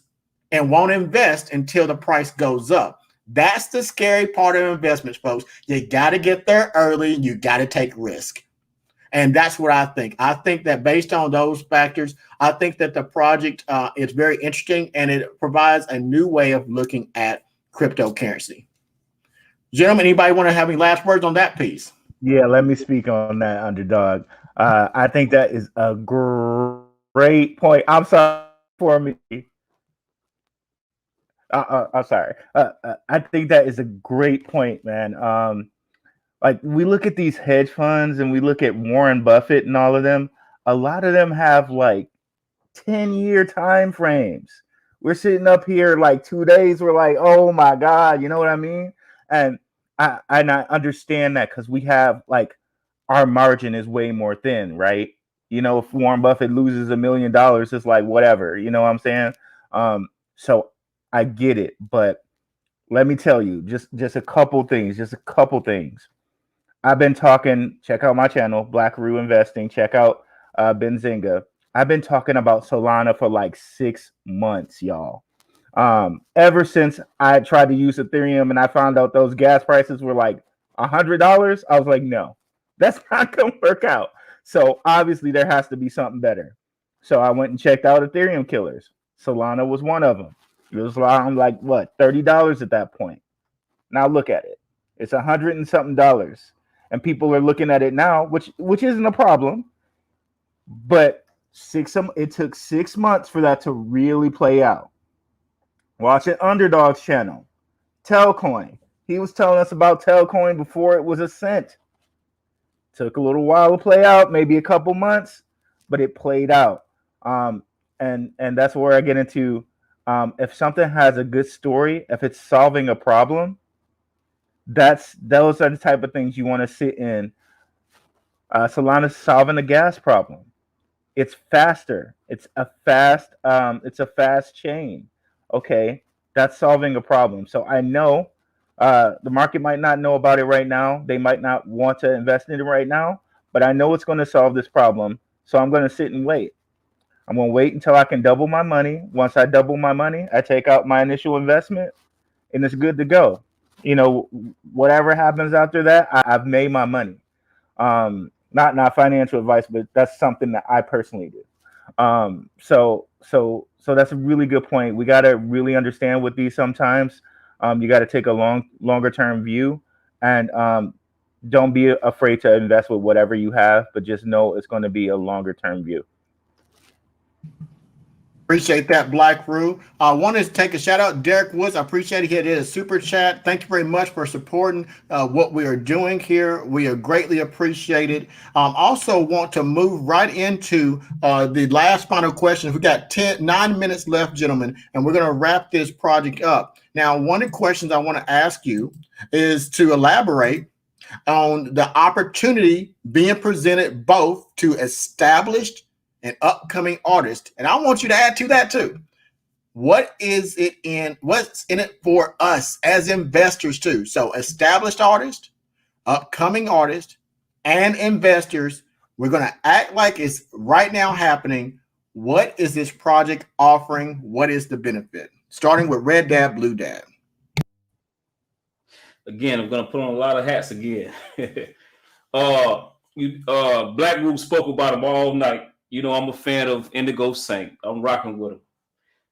and won't invest until the price goes up. That's the scary part of investments, folks. You got to get there early. You got to take risk. And that's what I think. I think that based on those factors, I think that the project is very interesting and it provides a new way of looking at cryptocurrency. Gentlemen, anybody want to have any last words on that piece? Yeah, let me speak on that, Underdog. I think that is a great point. I'm sorry for me. I'm sorry. I think that is a great point, man. Like we look at these hedge funds and we look at Warren Buffett and all of them. A lot of them have like 10-year time frames. We're sitting up here like 2 days. We're like, oh my God, you know what I mean? And I understand that because we have like our margin is way more thin, right? You know, if Warren Buffett loses $1 million, it's like whatever. You know what I'm saying? So I get it, but let me tell you, just a couple things. I've been talking. Check out my channel, Blackrue Investing. Check out Benzinga. I've been talking about Solana for like 6 months, y'all. Ever since I tried to use Ethereum and I found out those gas prices were like $100, I was like, no, that's not gonna work out. So obviously there has to be something better. So I went and checked out Ethereum killers. Solana was one of them. It was around like what, $30 at that point. Now look at it. It's $100 and something, and people are looking at it now, which isn't a problem. But it took 6 months for that to really play out. Watching Underdog's channel, Telcoin. He was telling us about Telcoin before it was a cent. Took a little while to play out, maybe a couple months, but it played out. And that's where I get into if something has a good story, if it's solving a problem, those are the type of things you want to sit in. Solana's solving the gas problem. It's faster. It's a fast chain. Okay, that's solving a problem. So I know the market might not know about it right now. They might not want to invest in it right now, but I know it's going to solve this problem. So I'm going to sit and wait. I'm going to wait until I can double my money. Once I double my money, I take out my initial investment, and it's good to go. Whatever happens after that, I've made my money. Not financial advice, but that's something that I personally do. So that's a really good point. We got to really understand with these sometimes. You got to take a longer term view, and don't be afraid to invest with whatever you have, but just know it's going to be a longer term view. Appreciate that, Blackrue. I want to take a shout out, Derek Woods. I appreciate it. He did a super chat. Thank you very much for supporting what we are doing here. We are greatly appreciated. Also want to move right into the last final question. We got 9 minutes left, gentlemen, and we're going to wrap this project up. Now, one of the questions I want to ask you is to elaborate on the opportunity being presented both to established and upcoming artists. And I want you to add to that too. What's in it for us as investors too? So established artists, upcoming artists, and investors, we're going to act like it's right now happening. What is this project offering? What is the benefit? Starting with Red Dad, Blue Dad. Again, I'm going to put on a lot of hats again. Blackrue spoke about him all night. I'm a fan of Indigo Saint. I'm rocking with him.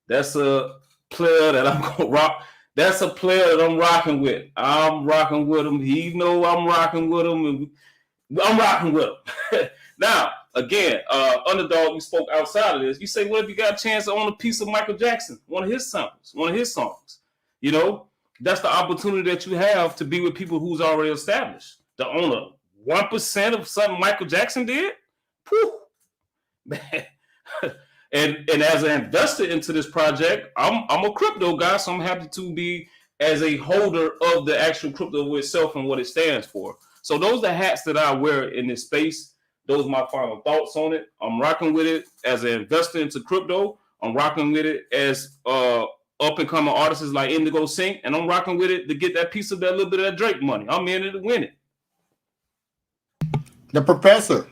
That's a player that I'm gonna rock. That's a player that I'm rocking with. I'm rocking with him. He know I'm rocking with him, and I'm rocking with him. Now, again, Underdog, you spoke outside of this. You say, well, if you got a chance to own a piece of Michael Jackson, one of his songs, that's the opportunity that you have to be with people who's already established. To own a 1% of something Michael Jackson did, whew. and as an investor into this project, I'm a crypto guy, so I'm happy to be as a holder of the actual crypto itself and what it stands for. So those are the hats that I wear in this space. Those are my final thoughts on it. I'm rocking with it as an investor into crypto. I'm rocking with it as up and coming artists like Indigo Saint, and I'm rocking with it to get that piece of that little bit of that Drake money. I'm in it to win it. The professor.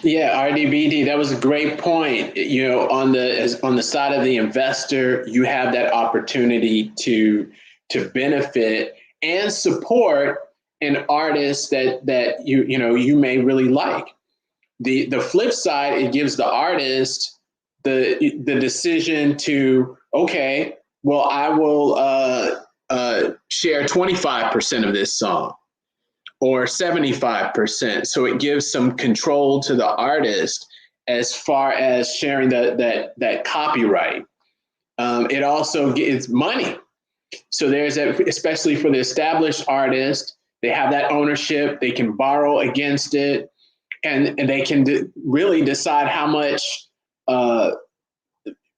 Yeah, RDBD, that was a great point. On the side of the investor, you have that opportunity to benefit and support an artist that you may really like. The flip side, it gives the artist the decision to, okay, well, I will share 25% of this song, or 75%. So it gives some control to the artist as far as sharing that copyright. It also gets money. So there's that, especially for the established artist, they have that ownership, they can borrow against it, and they can really decide how much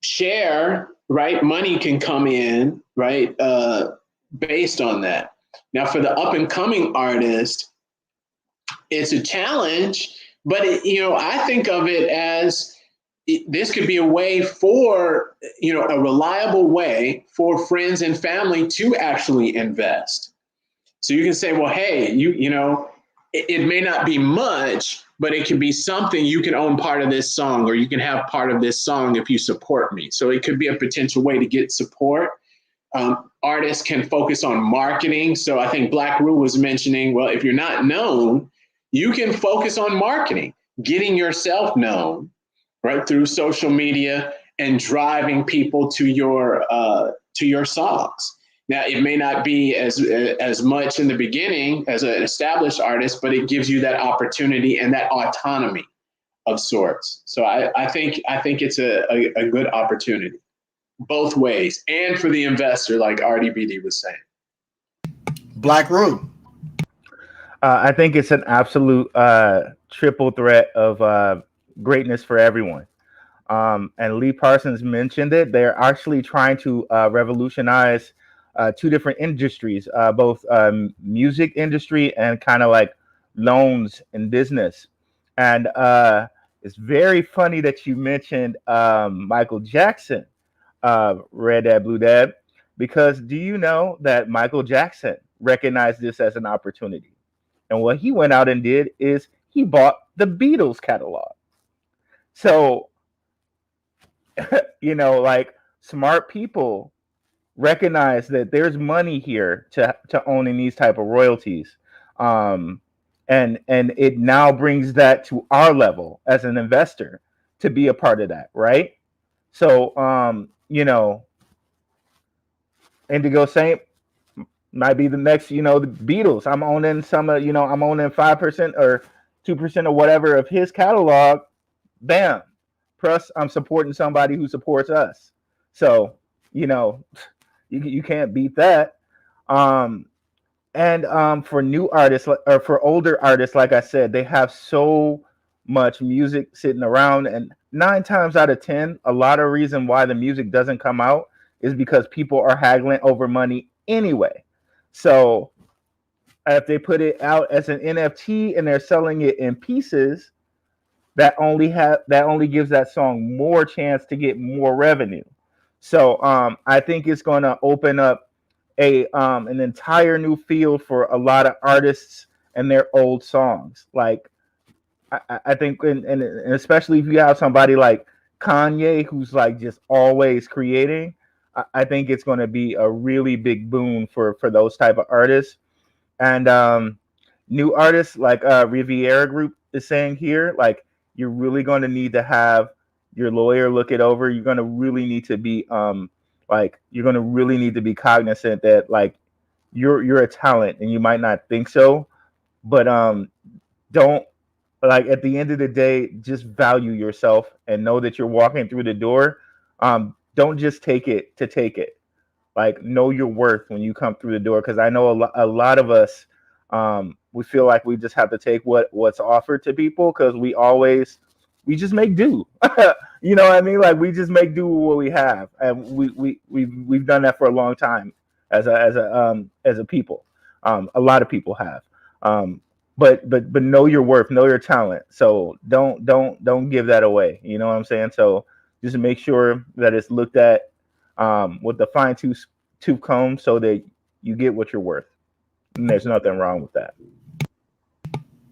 share, right? Money can come in, right? Based on that. Now, for the up and coming artist, it's a challenge, but I think of it as this could be a way for, a reliable way for friends and family to actually invest. So you can say, well, hey, it may not be much, but it can be something. You can own part of this song, or you can have part of this song if you support me. So it could be a potential way to get support. Artists can focus on marketing. So I think Blackrue was mentioning, well, if you're not known, you can focus on marketing, getting yourself known, right, through social media and driving people to your songs. Now, it may not be as much in the beginning as an established artist, but it gives you that opportunity and that autonomy of sorts. So I think it's a good opportunity. both ways, and for the investor, like RDBD was saying. Blackrue. I think it's an absolute triple threat of greatness for everyone. And Lee Parsons mentioned it. They're actually trying to revolutionize two different industries, both music industry and kind of like loans and business. And it's very funny that you mentioned Michael Jackson, Red Dad, Blue Dad, because do you know that Michael Jackson recognized this as an opportunity? And what he went out and did is he bought the Beatles catalog. So, like smart people recognize that there's money here to owning these type of royalties. And it now brings that to our level as an investor to be a part of that, right? So, Indigo Saint might be the next, the Beatles. I'm owning I'm owning 5% or 2% or whatever of his catalog. Bam. Plus, I'm supporting somebody who supports us. So, you can't beat that. And for new artists or for older artists, like I said, they have so much music sitting around, and 9 times out of 10, a lot of reason why the music doesn't come out is because people are haggling over money anyway. So if they put it out as an NFT and they're selling it in pieces, that only gives that song more chance to get more revenue. So I think it's going to open up an entire new field for a lot of artists and their old songs. Like I think, and especially if you have somebody like Kanye who's like just always creating, I think it's going to be a really big boon for those type of artists. And new artists like Riviera Group is saying here, like you're really going to need to have your lawyer look it over. You're going to really need to be cognizant that like you're a talent and you might not think so, but don't, like, at the end of the day, just value yourself and know that you're walking through the door. Don't just take it to take it. Like, know your worth when you come through the door, because I know a lot of us, we feel like we just have to take what's offered to people because we just make do. You know what I mean? Like, we just make do with what we have, and we've done that for a long time as a people. A lot of people have. But know your worth, know your talent. So don't give that away. You know what I'm saying? So just make sure that it's looked at with the fine tooth comb so that you get what you're worth. And there's nothing wrong with that.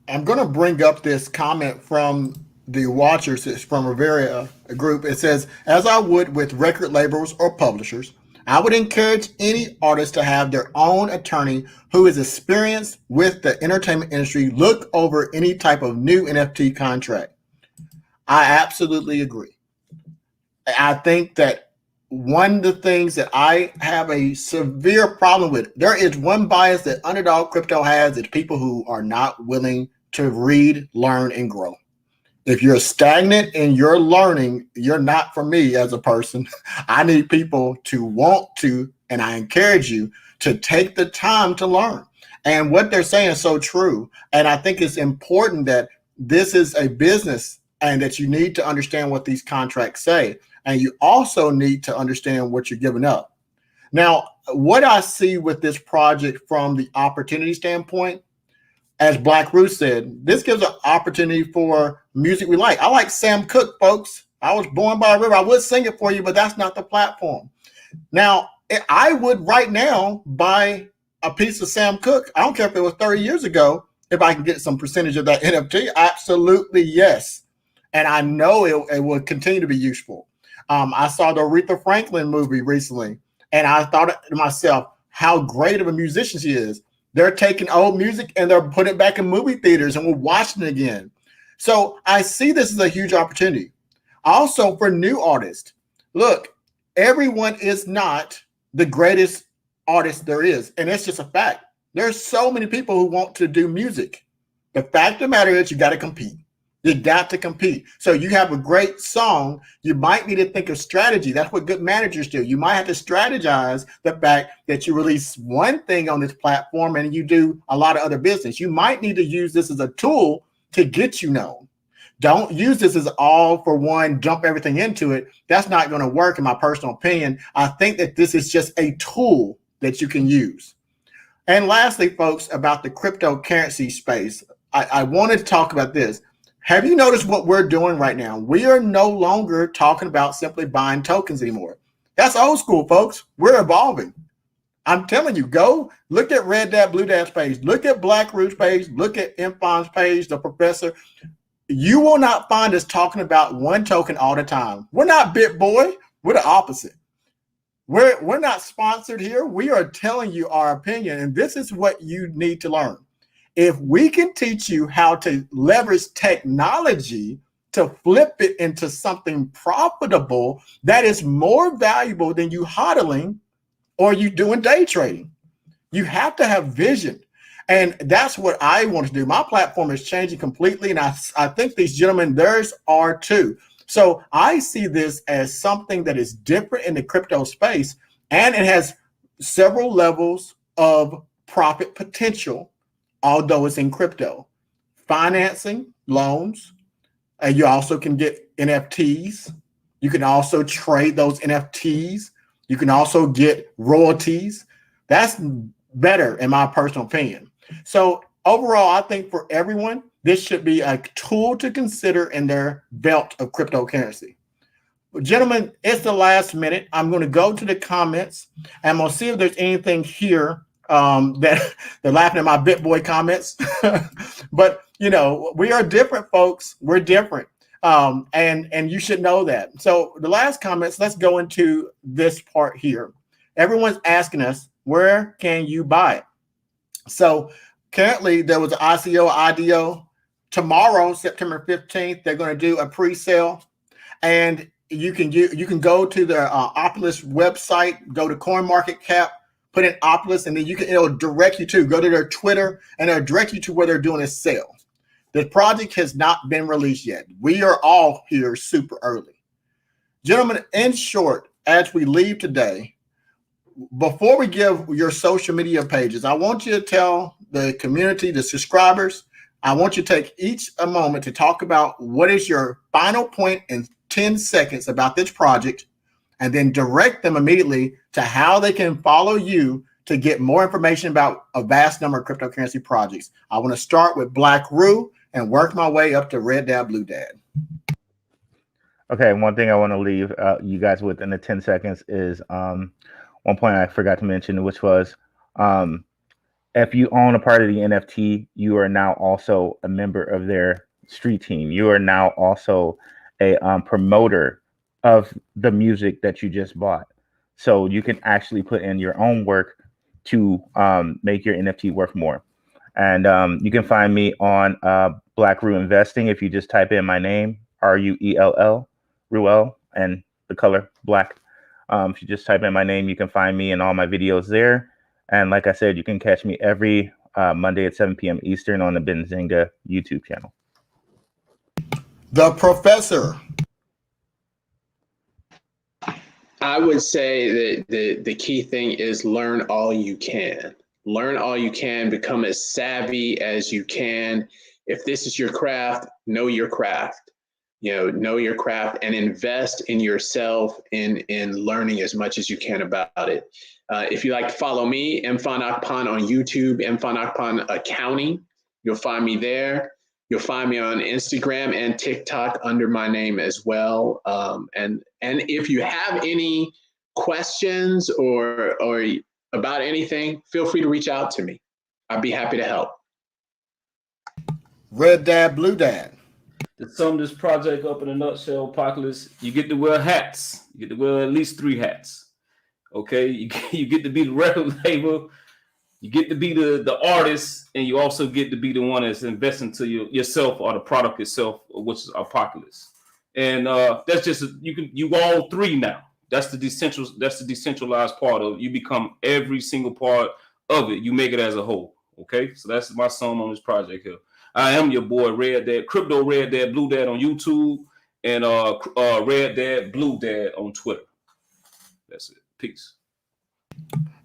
I'm going to bring up this comment from the watchers. It's from Rivera Group. It says, as I would with record labels or publishers, I would encourage any artist to have their own attorney who is experienced with the entertainment industry look over any type of new NFT contract. I absolutely agree. I think that one of the things that I have a severe problem with, there is one bias that Underdog Crypto has, is people who are not willing to read, learn, and grow. If you're stagnant in your learning, you're not for me as a person. I need people to want to, and I encourage you to take the time to learn. And what they're saying is so true. And I think it's important that this is a business and that you need to understand what these contracts say. And you also need to understand what you're giving up. Now, what I see with this project from the opportunity standpoint, as Blackrue said, this gives an opportunity for music we like. I like Sam Cooke, folks. I was born by a river. I would sing it for you, but that's not the platform. Now, I would right now buy a piece of Sam Cooke. I don't care if it was 30 years ago, if I can get some percentage of that NFT. Absolutely, yes. And I know it will continue to be useful. I saw the Aretha Franklin movie recently, and I thought to myself, how great of a musician she is. They're taking old music and they're putting it back in movie theaters and we're watching it again. So I see this as a huge opportunity. Also for new artists, look, everyone is not the greatest artist there is. And it's just a fact. There's so many people who want to do music. The fact of the matter is you got to compete. You got to compete. So you have a great song. You might need to think of strategy. That's what good managers do. You might have to strategize the fact that you release one thing on this platform and you do a lot of other business. You might need to use this as a tool to get you known. Don't use this as all for one, dump everything into it. That's not going to work in my personal opinion. I think that this is just a tool that you can use. And lastly, folks, about the cryptocurrency space, I wanted to talk about this. Have you noticed what we're doing right now? We are no longer talking about simply buying tokens anymore. That's old school, folks. We're evolving. I'm telling you, go look at Red Dad, Blue Dad's page, look at Blackrue's page, look at Mfon's page, the professor. You will not find us talking about one token all the time. We're not BitBoy. We're the opposite. We're not sponsored here. We are telling you our opinion, and this is what you need to learn. If we can teach you how to leverage technology to flip it into something profitable that is more valuable than you hodling or you doing day trading, you have to have vision. And that's what I want to do. My platform is changing completely, and I think these gentlemen, theirs are too. So I see this as something that is different in the crypto space, and it has several levels of profit potential, although it's in crypto. Financing, loans, and you also can get NFTs. You can also trade those NFTs. You can also get royalties. That's better in my personal opinion. So overall, I think for everyone, this should be a tool to consider in their belt of cryptocurrency. Gentlemen, it's the last minute. I'm going to go to the comments and I'm going to see if there's anything here that they're laughing at my BitBoy comments. But, you know, we are different, folks. We're different. And you should know that. So the last comments, let's go into this part here. Everyone's asking us, where can you buy it? So currently there was an ICO, IDO. Tomorrow, September 15th, they're going to do a pre-sale, and you can go to the Opulous website, go to CoinMarketCap, put in Opulous, and then it'll direct you to go to their Twitter, and it'll direct you to where they're doing a sale. The project has not been released yet. We are all here super early. Gentlemen, in short, as we leave today, before we give your social media pages, I want you to tell the community, the subscribers, I want you to take each a moment to talk about what is your final point in 10 seconds about this project, and then direct them immediately to how they can follow you to get more information about a vast number of cryptocurrency projects. I want to start with Blackrue and work my way up to Red Dad, Blue Dad. Okay, one thing I want to leave you guys with in the 10 seconds is one point I forgot to mention, which was if you own a part of the NFT, you are now also a member of their street team. You are now also a promoter of the music that you just bought. So you can actually put in your own work to make your NFT worth more. And you can find me on Blackrue Investing if you just type in my name, RUELL, Ruel, and the color black. If you just type in my name, you can find me and all my videos there. And like I said, you can catch me every Monday at 7 p.m. Eastern on the Benzinga YouTube channel. The professor. I would say that the key thing is learn all you can. Learn all you can, become as savvy as you can. If this is your craft, know your craft. Know your craft and invest in yourself in learning as much as you can about it. If you like to follow me, Mfon Akpan on YouTube, Mfon Akpan Accounting, you'll find me there. You'll find me on Instagram and TikTok under my name as well. And if you have any questions or about anything, feel free to reach out to me. I'd be happy to help. Red Dad, Blue Dad. To sum this project up in a nutshell, Opulous, you get to wear hats. You get to wear at least 3 hats. Okay, you get to be the record label, you get to be the artist, and you also get to be the one that's investing to yourself or the product itself, which is Opulous. And that's just you all 3 now. That's the decentralized part of it. You become every single part of it. You make it as a whole. Okay, so that's my sum on this project here. I am your boy Red Dad, Crypto Red Dad, Blue Dad on YouTube, and Red Dad, Blue Dad on Twitter. That's it. Peace.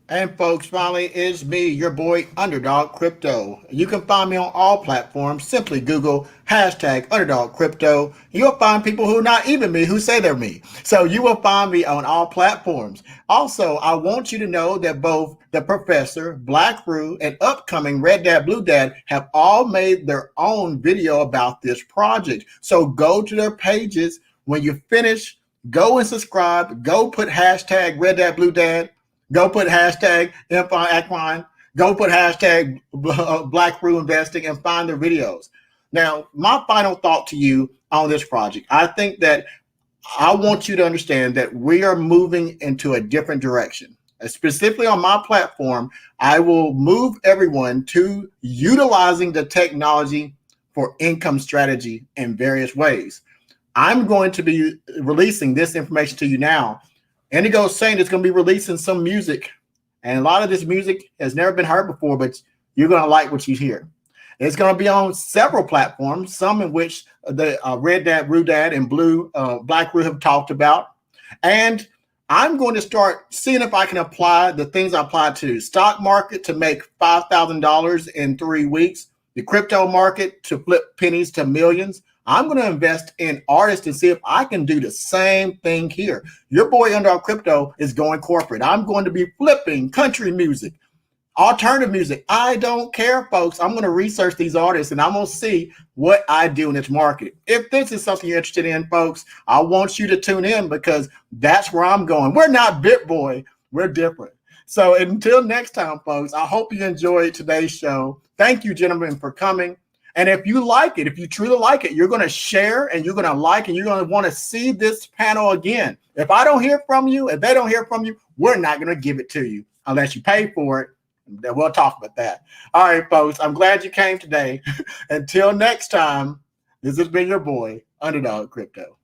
And folks, finally, it's me, your boy, Underdog Crypto. You can find me on all platforms. Simply Google hashtag Underdog Crypto. You'll find people who are not even me who say they're me. So you will find me on all platforms. Also, I want you to know that both the Professor, Blackrue, and upcoming Red Dad, Blue Dad have all made their own video about this project. So go to their pages. When you finish, go and subscribe. Go put hashtag Red Dad, Blue Dad. Go put hashtag Mfon Akpan. Go put hashtag Blackrue Investing and find their videos. Now, my final thought to you on this project, I think that I want you to understand that we are moving into a different direction. Specifically on my platform, I will move everyone to utilizing the technology for income strategy in various ways. I'm going to be releasing this information to you now. Indigo's saying it's going to be releasing some music, and a lot of this music has never been heard before, but you're going to like what you hear. It's going to be on several platforms, some in which the Red Dad, Blue Dad, and Blackrue have talked about. And I'm going to start seeing if I can apply the things I applied to stock market to make $5,000 in 3 weeks, the crypto market to flip pennies to millions. I'm going to invest in artists and see if I can do the same thing here. Your boy Underdog Crypto is going corporate. I'm going to be flipping country music, alternative music. I don't care, folks. I'm going to research these artists and I'm going to see what I do in this market. If this is something you're interested in, folks, I want you to tune in because that's where I'm going. We're not BitBoy. We're different. So until next time, folks, I hope you enjoyed today's show. Thank you, gentlemen, for coming. And if you like it, if you truly like it, you're going to share and you're going to like and you're going to want to see this panel again. If I don't hear from you, if they don't hear from you, we're not going to give it to you unless you pay for it. Then we'll talk about that. All right, folks, I'm glad you came today. Until next time, this has been your boy, Underdog Crypto.